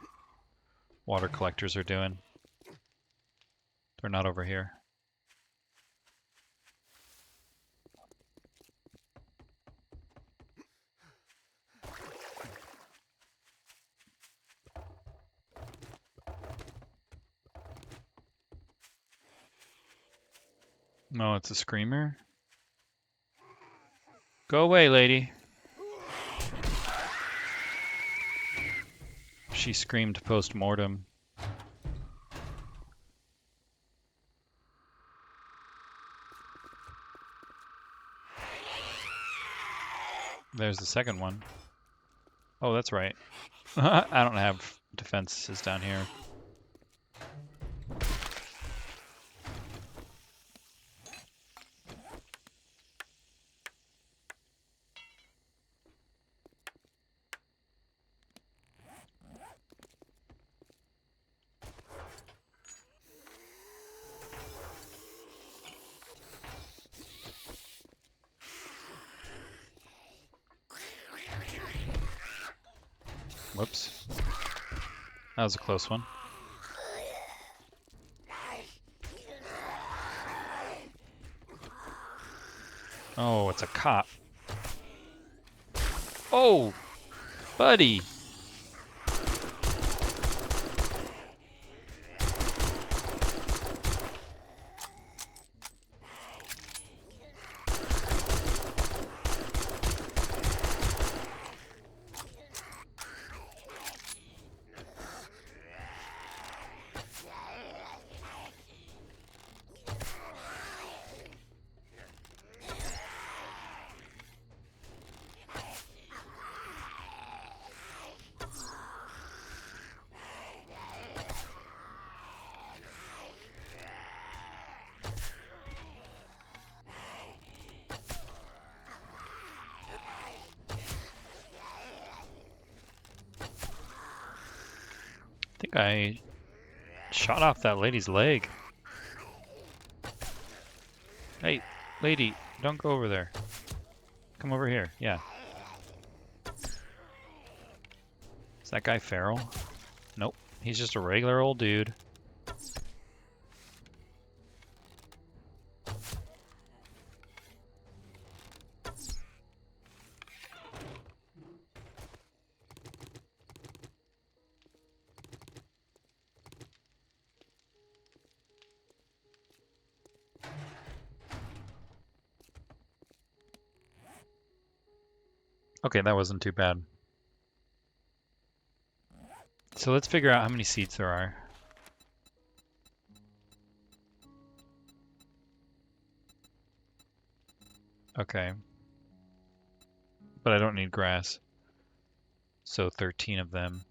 water collectors are doing. They're not over here. No, it's a screamer. Go away, lady. She screamed post-mortem. There's the second one. Oh, that's right. I don't have defenses down here. Whoops. That was a close one. Oh, it's a cop. Oh, buddy. I think I shot off that lady's leg. Hey, lady, don't go over there. Come over here. Yeah. Is that guy feral? Nope. He's just a regular old dude. Okay, that wasn't too bad. So let's figure out how many seeds there are. Okay. But I don't need grass. So 13 of them.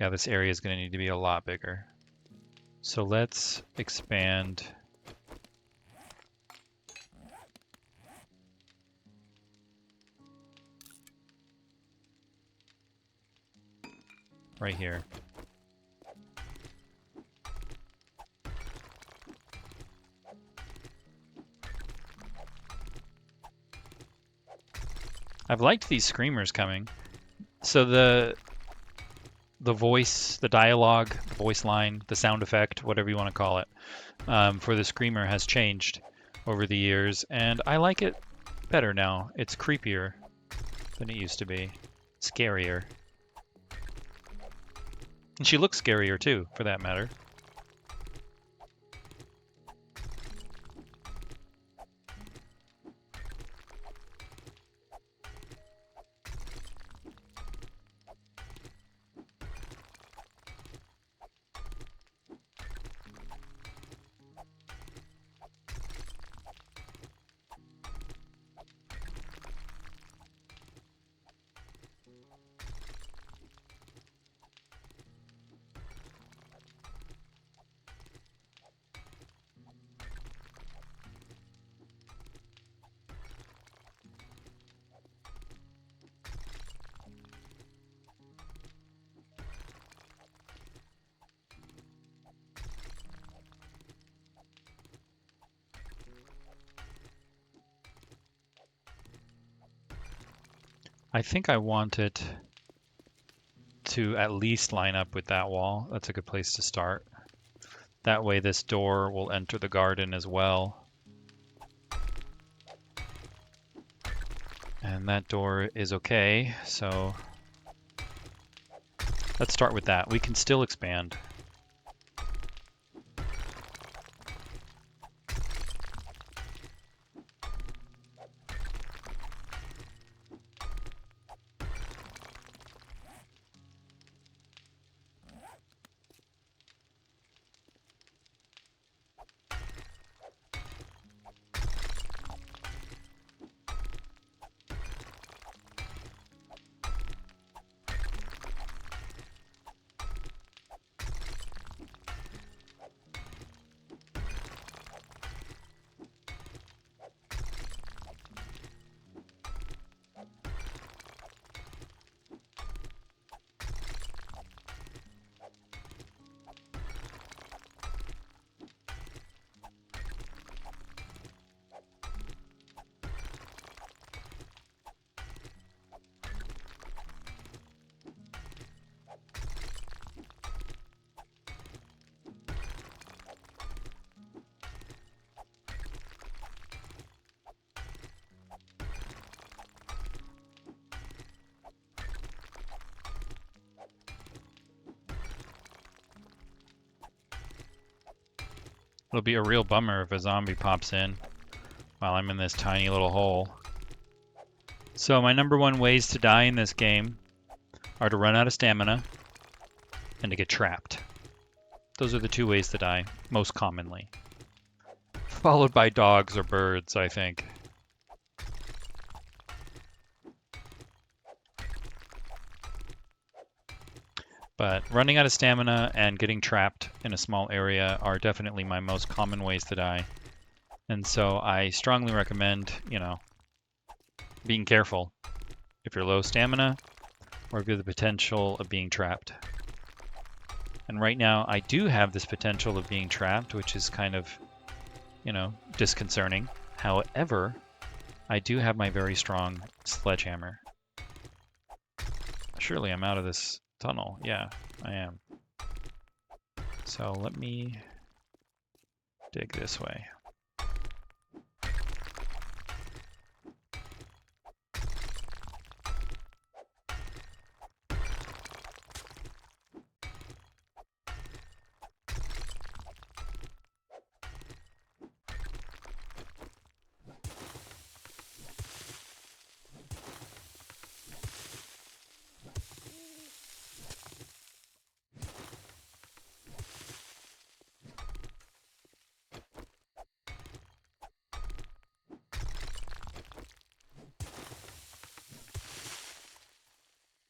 Yeah, this area is going to need to be a lot bigger. So let's expand. Right here. I've liked these screamers coming. So the voice, the dialogue, the voice line, the sound effect, whatever you want to call it, for the screamer has changed over the years, and I like it better now. It's creepier than it used to be, scarier. And she looks scarier too, for that matter. I think I want it to at least line up with that wall. That's a good place to start. That way this door will enter the garden as well. And that door is okay, so let's start with that. We can still expand. It'll be a real bummer if a zombie pops in while I'm in this tiny little hole. So my number one ways to die in this game are to run out of stamina and to get trapped. Those are the two ways to die, most commonly. Followed by dogs or birds, I think. But running out of stamina and getting trapped in a small area are definitely my most common ways to die. And so I strongly recommend, being careful if you're low stamina or if you have the potential of being trapped. And right now I do have this potential of being trapped, which is kind of, disconcerting. However, I do have my very strong sledgehammer. Surely I'm out of this tunnel. Yeah, I am. So let me dig this way.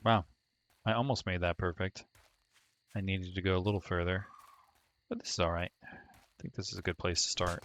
Wow, I almost made that perfect. I needed to go a little further, but this is all right. I think this is a good place to start.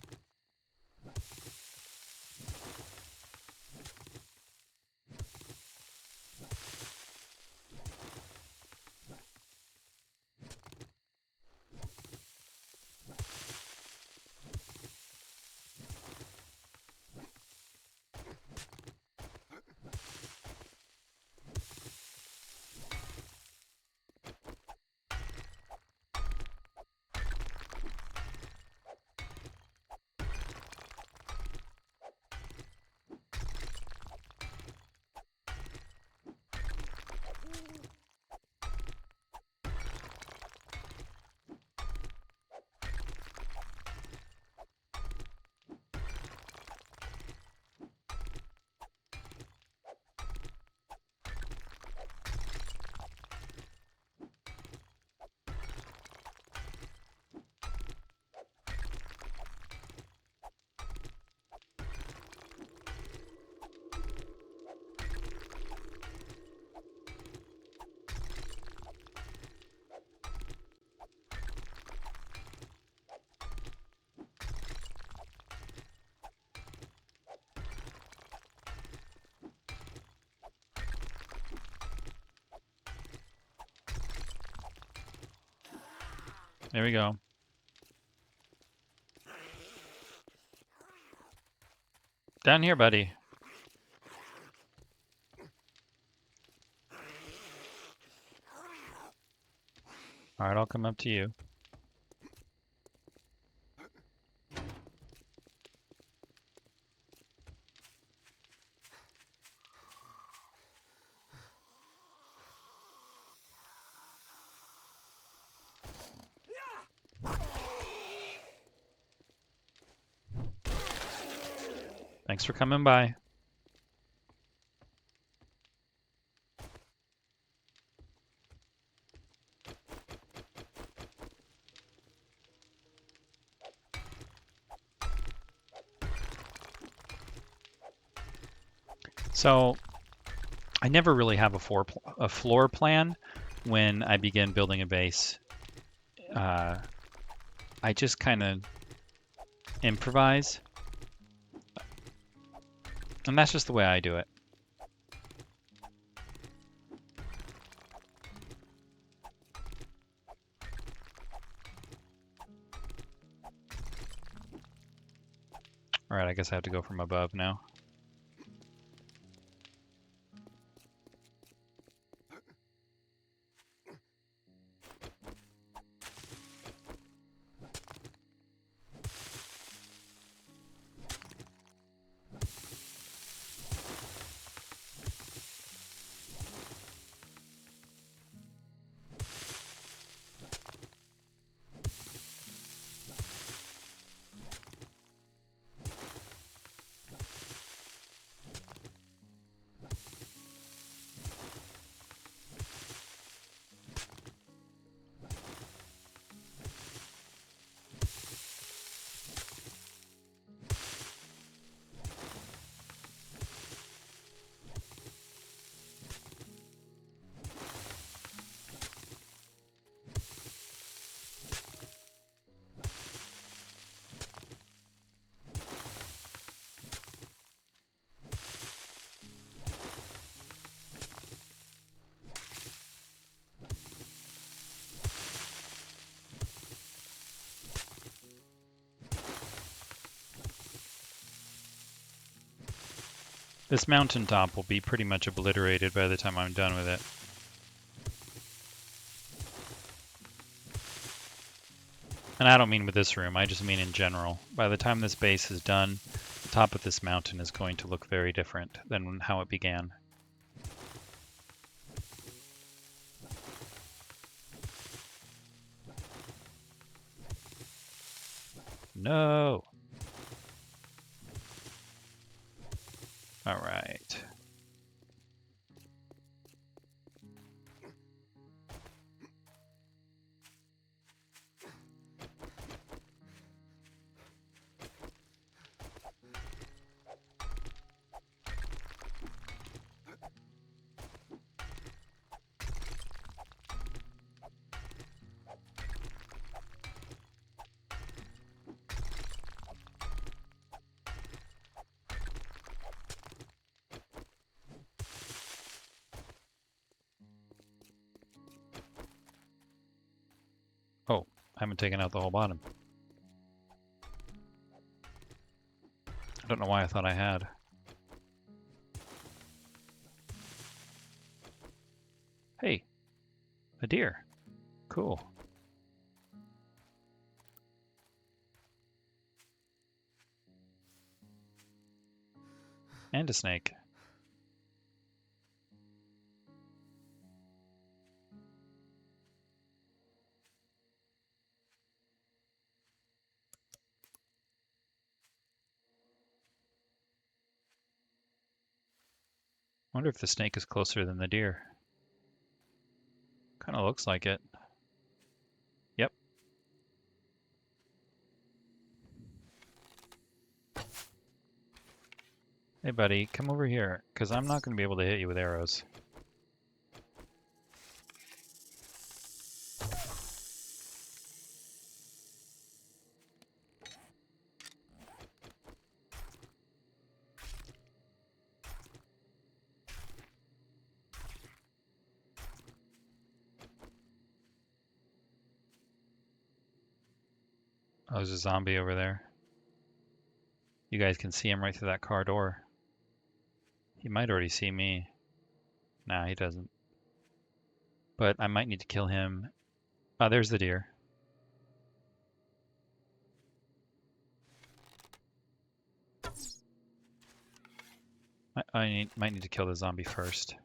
There we go. Down here, buddy. All right, I'll come up to you. Thanks for coming by. So I never really have a floor plan when I begin building a base. I just kind of improvise, and that's just the way I do it. All right, I guess I have to go from above now. This mountaintop will be pretty much obliterated by the time I'm done with it. And I don't mean with this room, I just mean in general. By the time this base is done, the top of this mountain is going to look very different than how it began. No! All right. Oh, I haven't taken out the whole bottom. I don't know why I thought I had. Hey, a deer. Cool. And a snake. Wonder if the snake is closer than the deer. Kind of looks like it. Yep. Hey buddy, come over here, because I'm not going to be able to hit you with arrows. Oh, there's a zombie over there. You guys can see him right through that car door. He might already see me. Nah, he doesn't. But I might need to kill him. Oh, there's the deer. Might need to kill the zombie first.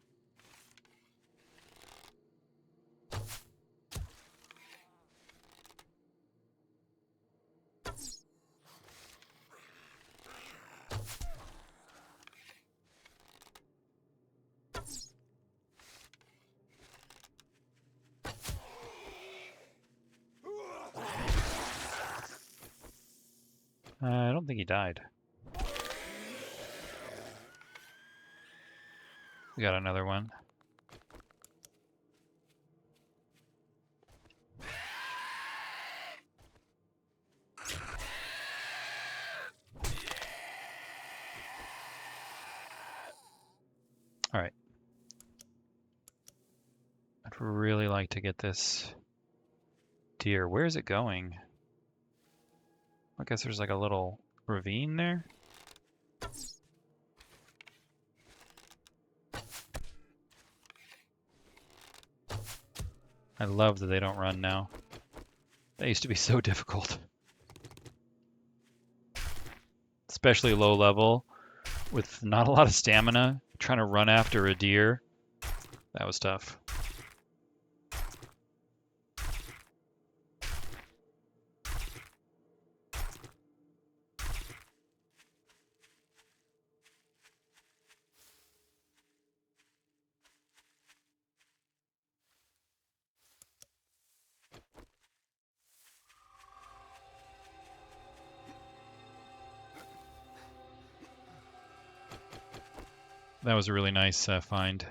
I don't think he died. We got another one. All right. I'd really like to get this deer. Where is it going? I guess there's like a little ravine there. I love that they don't run now. That used to be so difficult. Especially low level with not a lot of stamina, trying to run after a deer. That was tough. That was a really nice find.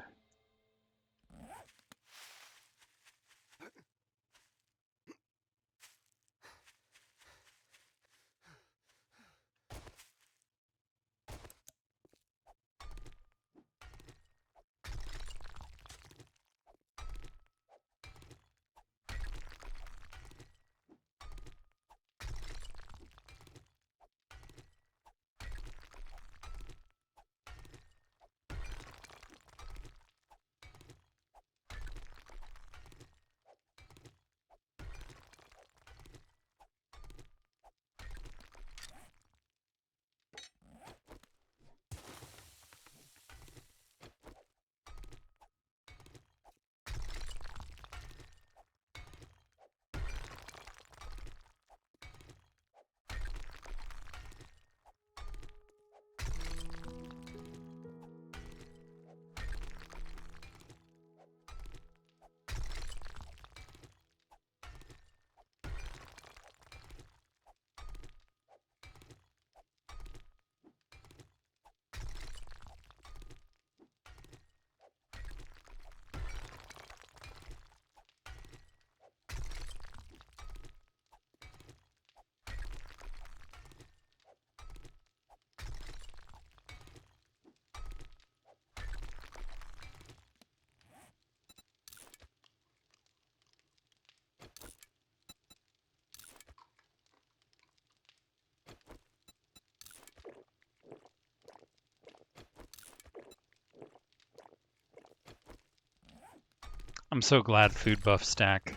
I'm so glad food buffs stack.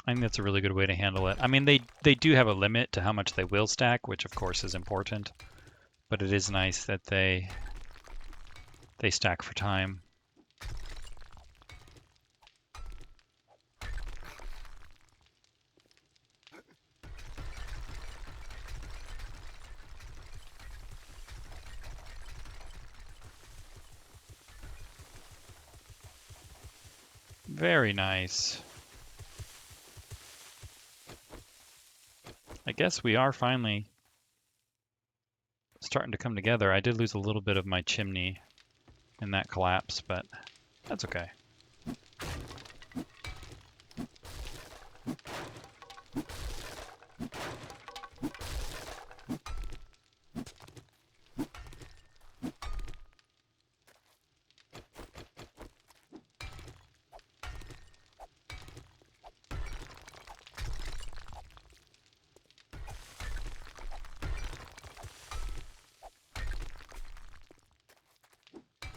I think that's a really good way to handle it. I mean, they do have a limit to how much they will stack, which of course is important, but it is nice that they stack for time. Very nice. I guess we are finally starting to come together. I did lose a little bit of my chimney in that collapse, but that's okay.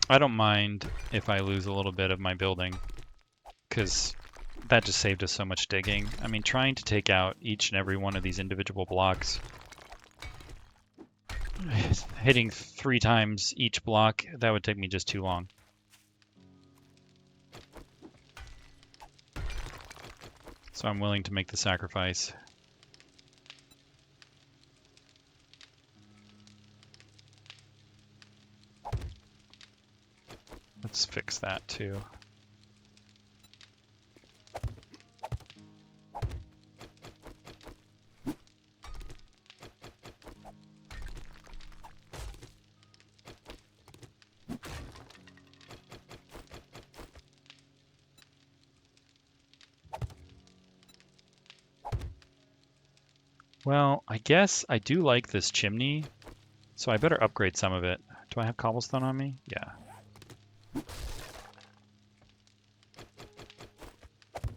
I don't mind if I lose a little bit of my building, because that just saved us so much digging. I mean, trying to take out each and every one of these individual blocks, hitting 3 times each block, that would take me just too long. So I'm willing to make the sacrifice. Let's fix that too. Well, I guess I do like this chimney, so I better upgrade some of it. Do I have cobblestone on me? Yeah.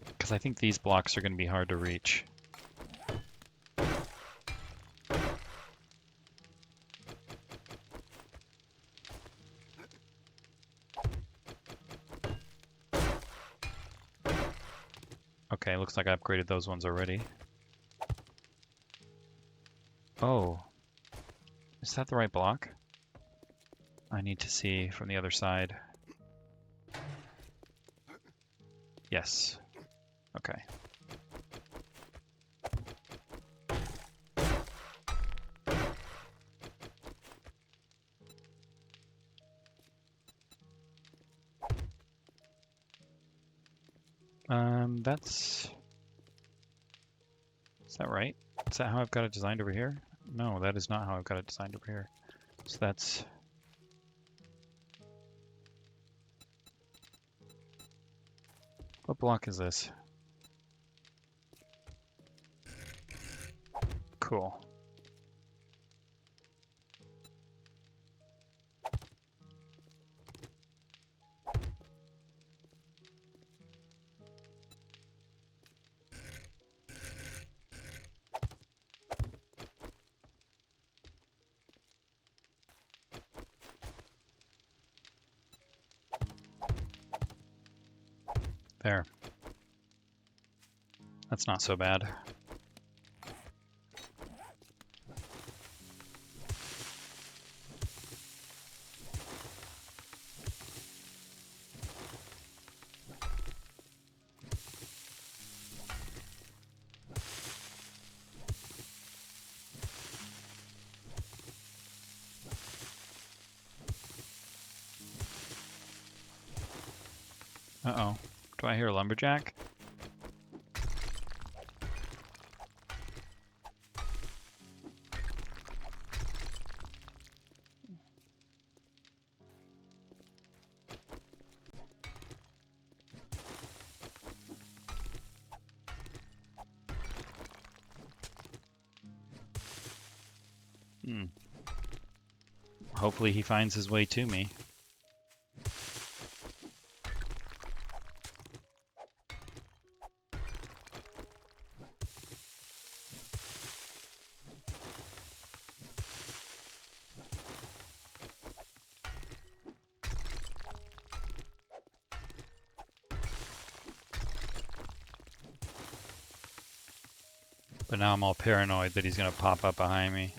Because I think these blocks are going to be hard to reach. Okay, looks like I upgraded those ones already. Oh, is that the right block? I need to see from the other side. Yes. Okay. That's... Is that right? Is that how I've got it designed over here? No, that is not how I've got it designed over here. So that's... What block is this? Cool. There. That's not so bad. Uh-oh. Do I hear a lumberjack? Hmm. Hopefully he finds his way to me. But now I'm all paranoid that he's gonna pop up behind me.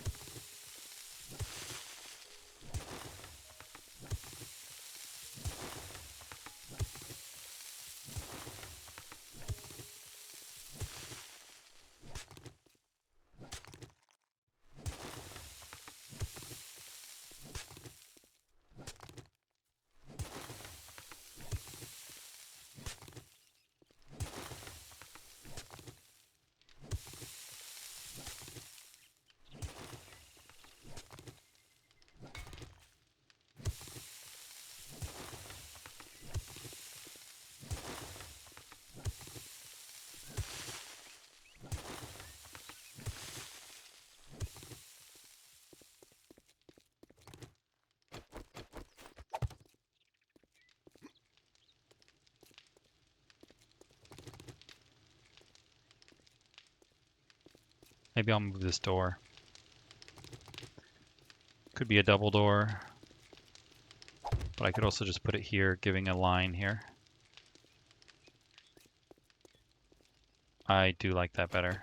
Maybe I'll move this door. Could be a double door. But I could also just put it here, giving a line here. I do like that better.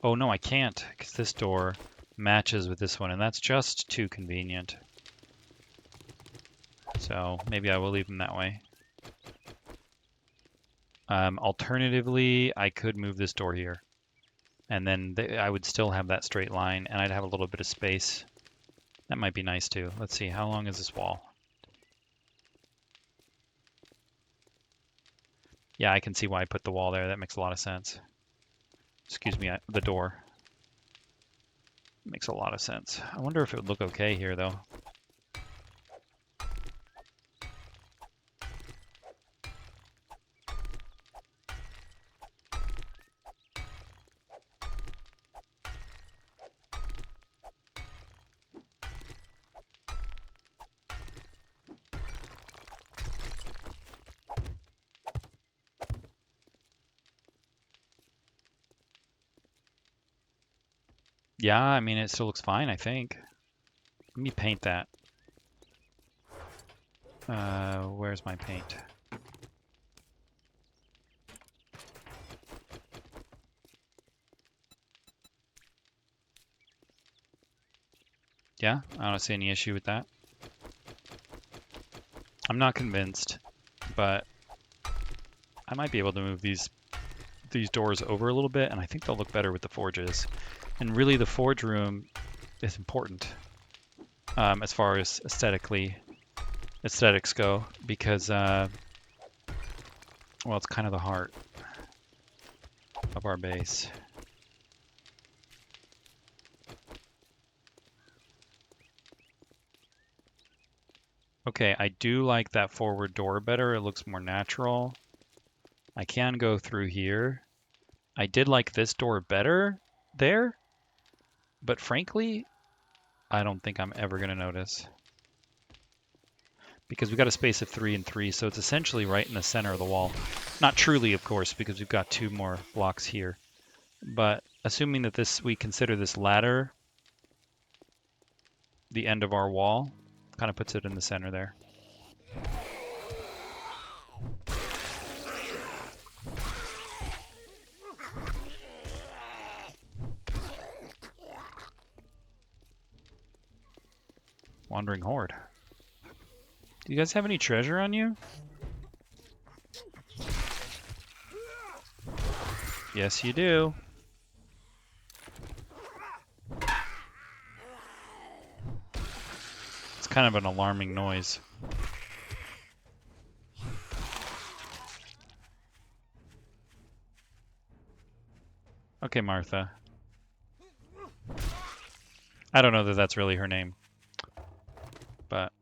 Oh no, I can't, because this door matches with this one, and that's just too convenient. So maybe I will leave them that way. Alternatively, I could move this door here. And then I would still have that straight line, and I'd have a little bit of space. That might be nice too. Let's see, how long is this wall? Yeah, I can see why I put the wall there. That makes a lot of sense. Excuse me, the door. Makes a lot of sense. I wonder if it would look okay here, though. Yeah, I mean, it still looks fine, I think. Let me paint that. Where's my paint? Yeah, I don't see any issue with that. I'm not convinced, but I might be able to move these doors over a little bit, and I think they'll look better with the forges. And really, the forge room is important as far as aesthetics go, because well, it's kind of the heart of our base. Okay, I do like that forward door better. It looks more natural. I can go through here. I did like this door better there, but frankly, I don't think I'm ever going to notice. Because we've got a space of 3 and 3, so it's essentially right in the center of the wall. Not truly, of course, because we've got 2 more blocks here. But assuming that we consider this ladder the end of our wall, kind of puts it in the center there. Wandering horde. Do you guys have any treasure on you? Yes, you do. It's kind of an alarming noise. Okay, Martha. I don't know that that's really her name, but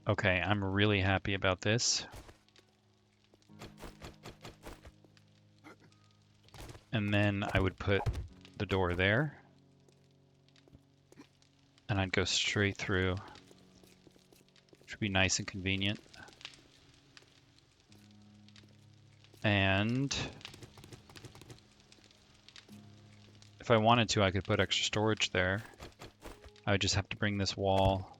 okay, I'm really happy about this. And then I would put the door there. And I'd go straight through. Which would be nice and convenient. And if I wanted to, I could put extra storage there. I would just have to bring this wall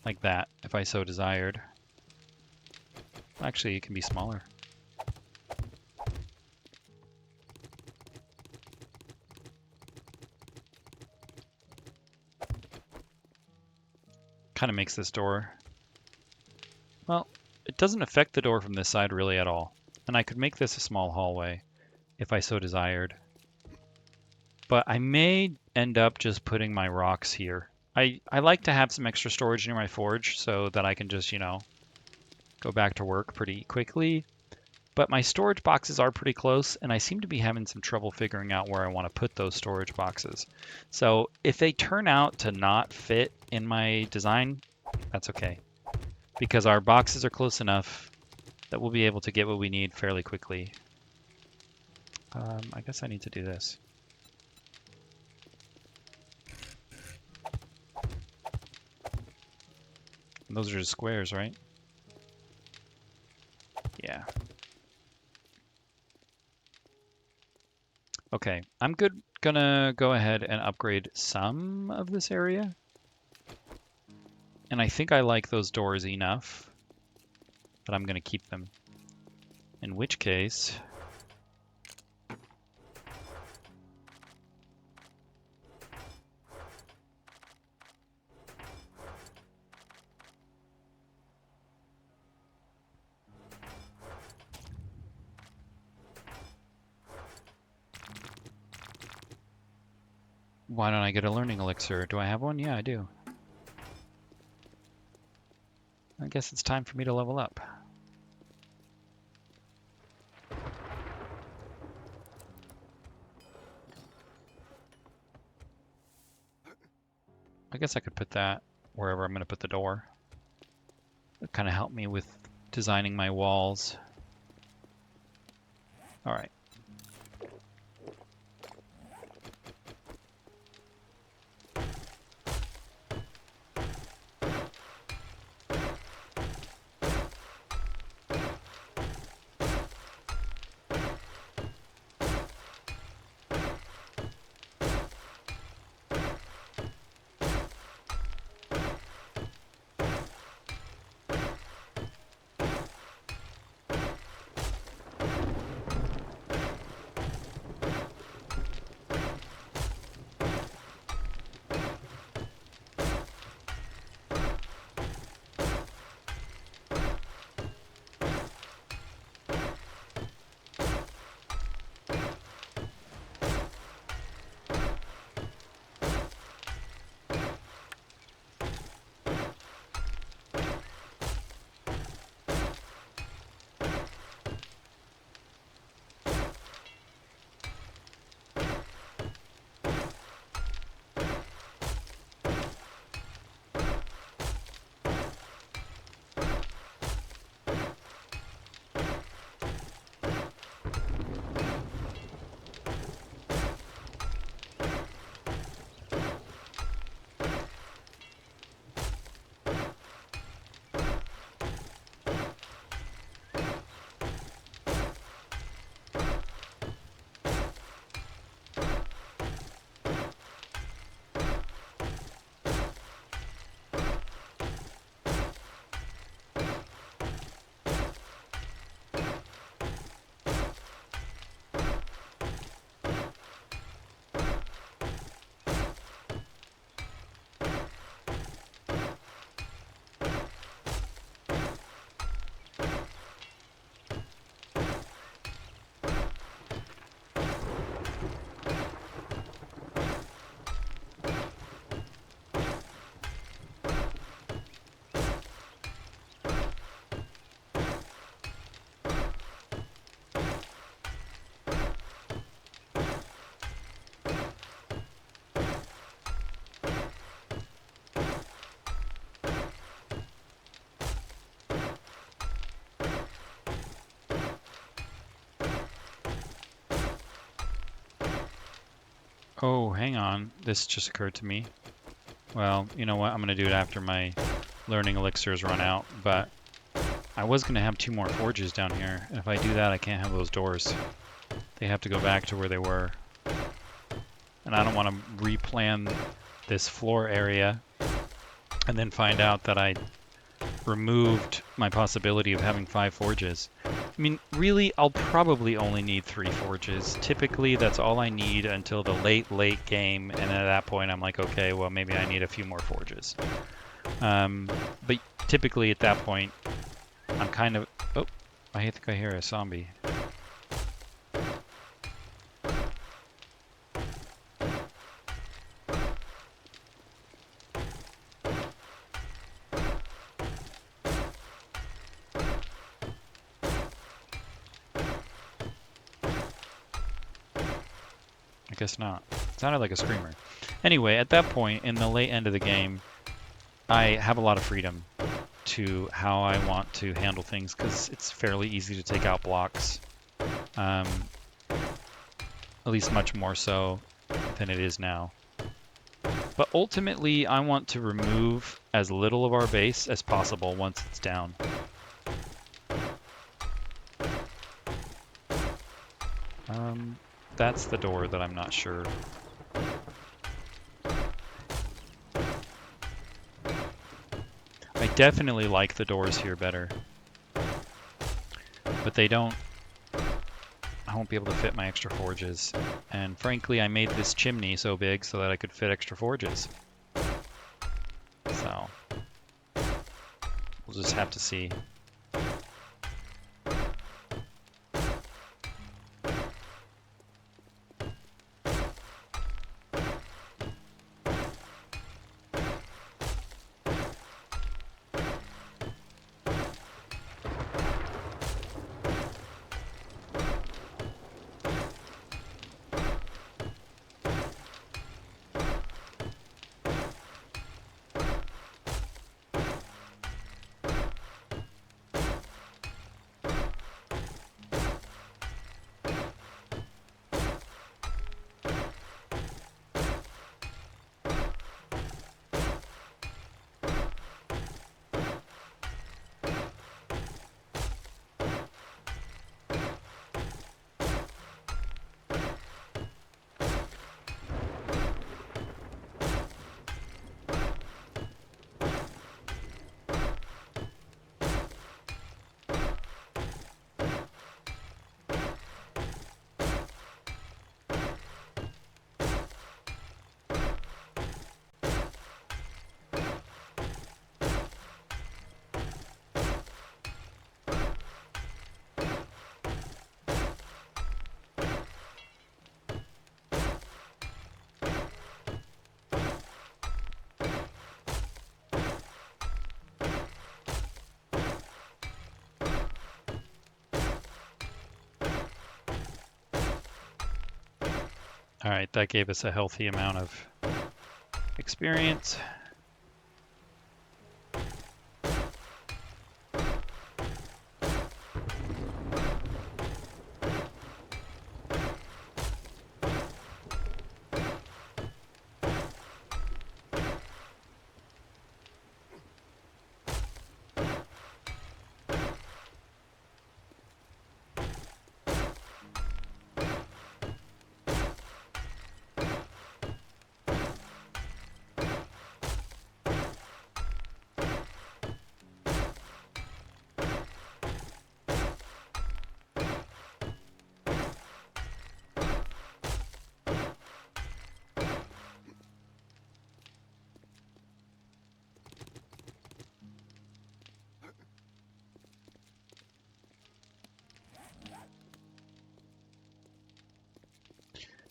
like that, if I so desired. Actually, it can be smaller. Kind of makes this door... Well, it doesn't affect the door from this side really at all. And I could make this a small hallway if I so desired. But I may end up just putting my rocks here. I like to have some extra storage near my forge so that I can just, you know, go back to work pretty quickly. But my storage boxes are pretty close, and I seem to be having some trouble figuring out where I want to put those storage boxes. So if they turn out to not fit in my design, that's okay, because our boxes are close enough that we'll be able to get what we need fairly quickly. I guess I need to do this. Those are just squares, right? Yeah. Okay, I'm gonna go ahead and upgrade some of this area. And I think I like those doors enough that I'm gonna keep them. In which case, why don't I get a learning elixir? Do I have one? Yeah, I do. I guess it's time for me to level up. I guess I could put that wherever I'm going to put the door. It kind of helped me with designing my walls. All right. Oh, hang on. This just occurred to me. Well, you know what? I'm going to do it after my learning elixirs run out, but I was going to have 2 more forges down here. And if I do that, I can't have those doors. They have to go back to where they were. And I don't want to replan this floor area and then find out that I removed my possibility of having 5 forges. I mean, really, I'll probably only need 3 forges. Typically, that's all I need until the late game, and at that point, I'm like, okay, well, maybe I need a few more forges. But typically, at that point, I'm kind of... Oh, I think I hear a zombie. guess not. It sounded like a screamer. Anyway, at that point, in the late end of the game, I have a lot of freedom to how I want to handle things because it's fairly easy to take out blocks. At least much more so than it is now. But ultimately, I want to remove as little of our base as possible once it's down. That's the door that I'm not sure. I definitely like the doors here better. But they don't... I won't be able to fit my extra forges. And frankly, I made this chimney so big so that I could fit extra forges. So... we'll just have to see. Alright, that gave us a healthy amount of experience.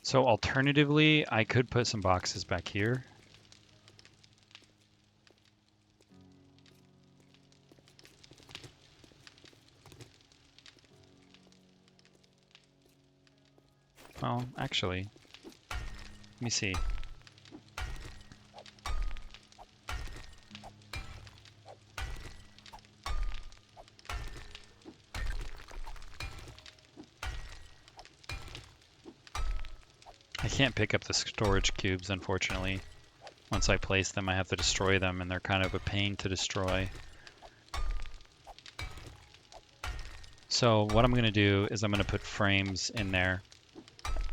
So alternatively, I could put some boxes back here. Well, actually, let me see. I can't pick up the storage cubes, unfortunately. Once I place them, I have to destroy them, and they're kind of a pain to destroy. So what I'm going to do is I'm going to put frames in there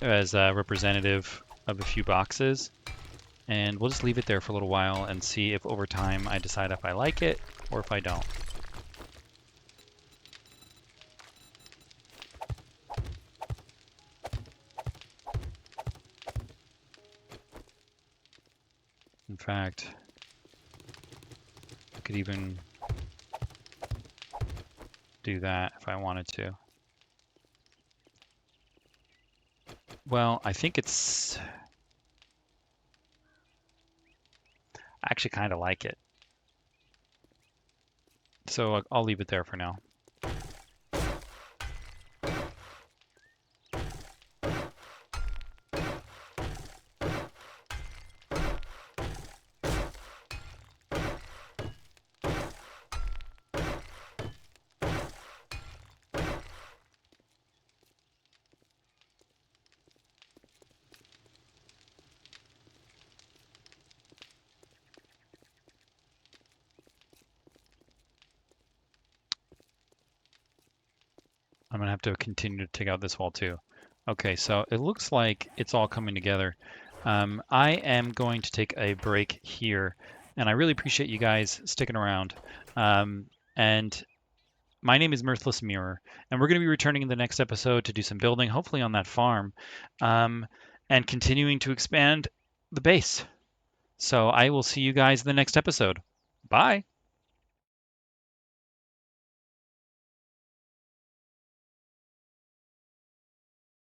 as a representative of a few boxes. And we'll just leave it there for a little while and see if over time I decide if I like it or if I don't. In fact, I could even do that if I wanted to. Well, I think it's... I actually kind of like it. So I'll leave it there for now. I'm gonna have to continue to take out this wall too. Okay, so it looks like it's all coming together. I am going to take a break here, and I really appreciate you guys sticking around. Um, and my name is Mirthless Mirror, and we're going to be returning in the next episode to do some building, hopefully on that farm, um, and continuing to expand the base. So I will see you guys in the next episode. Bye.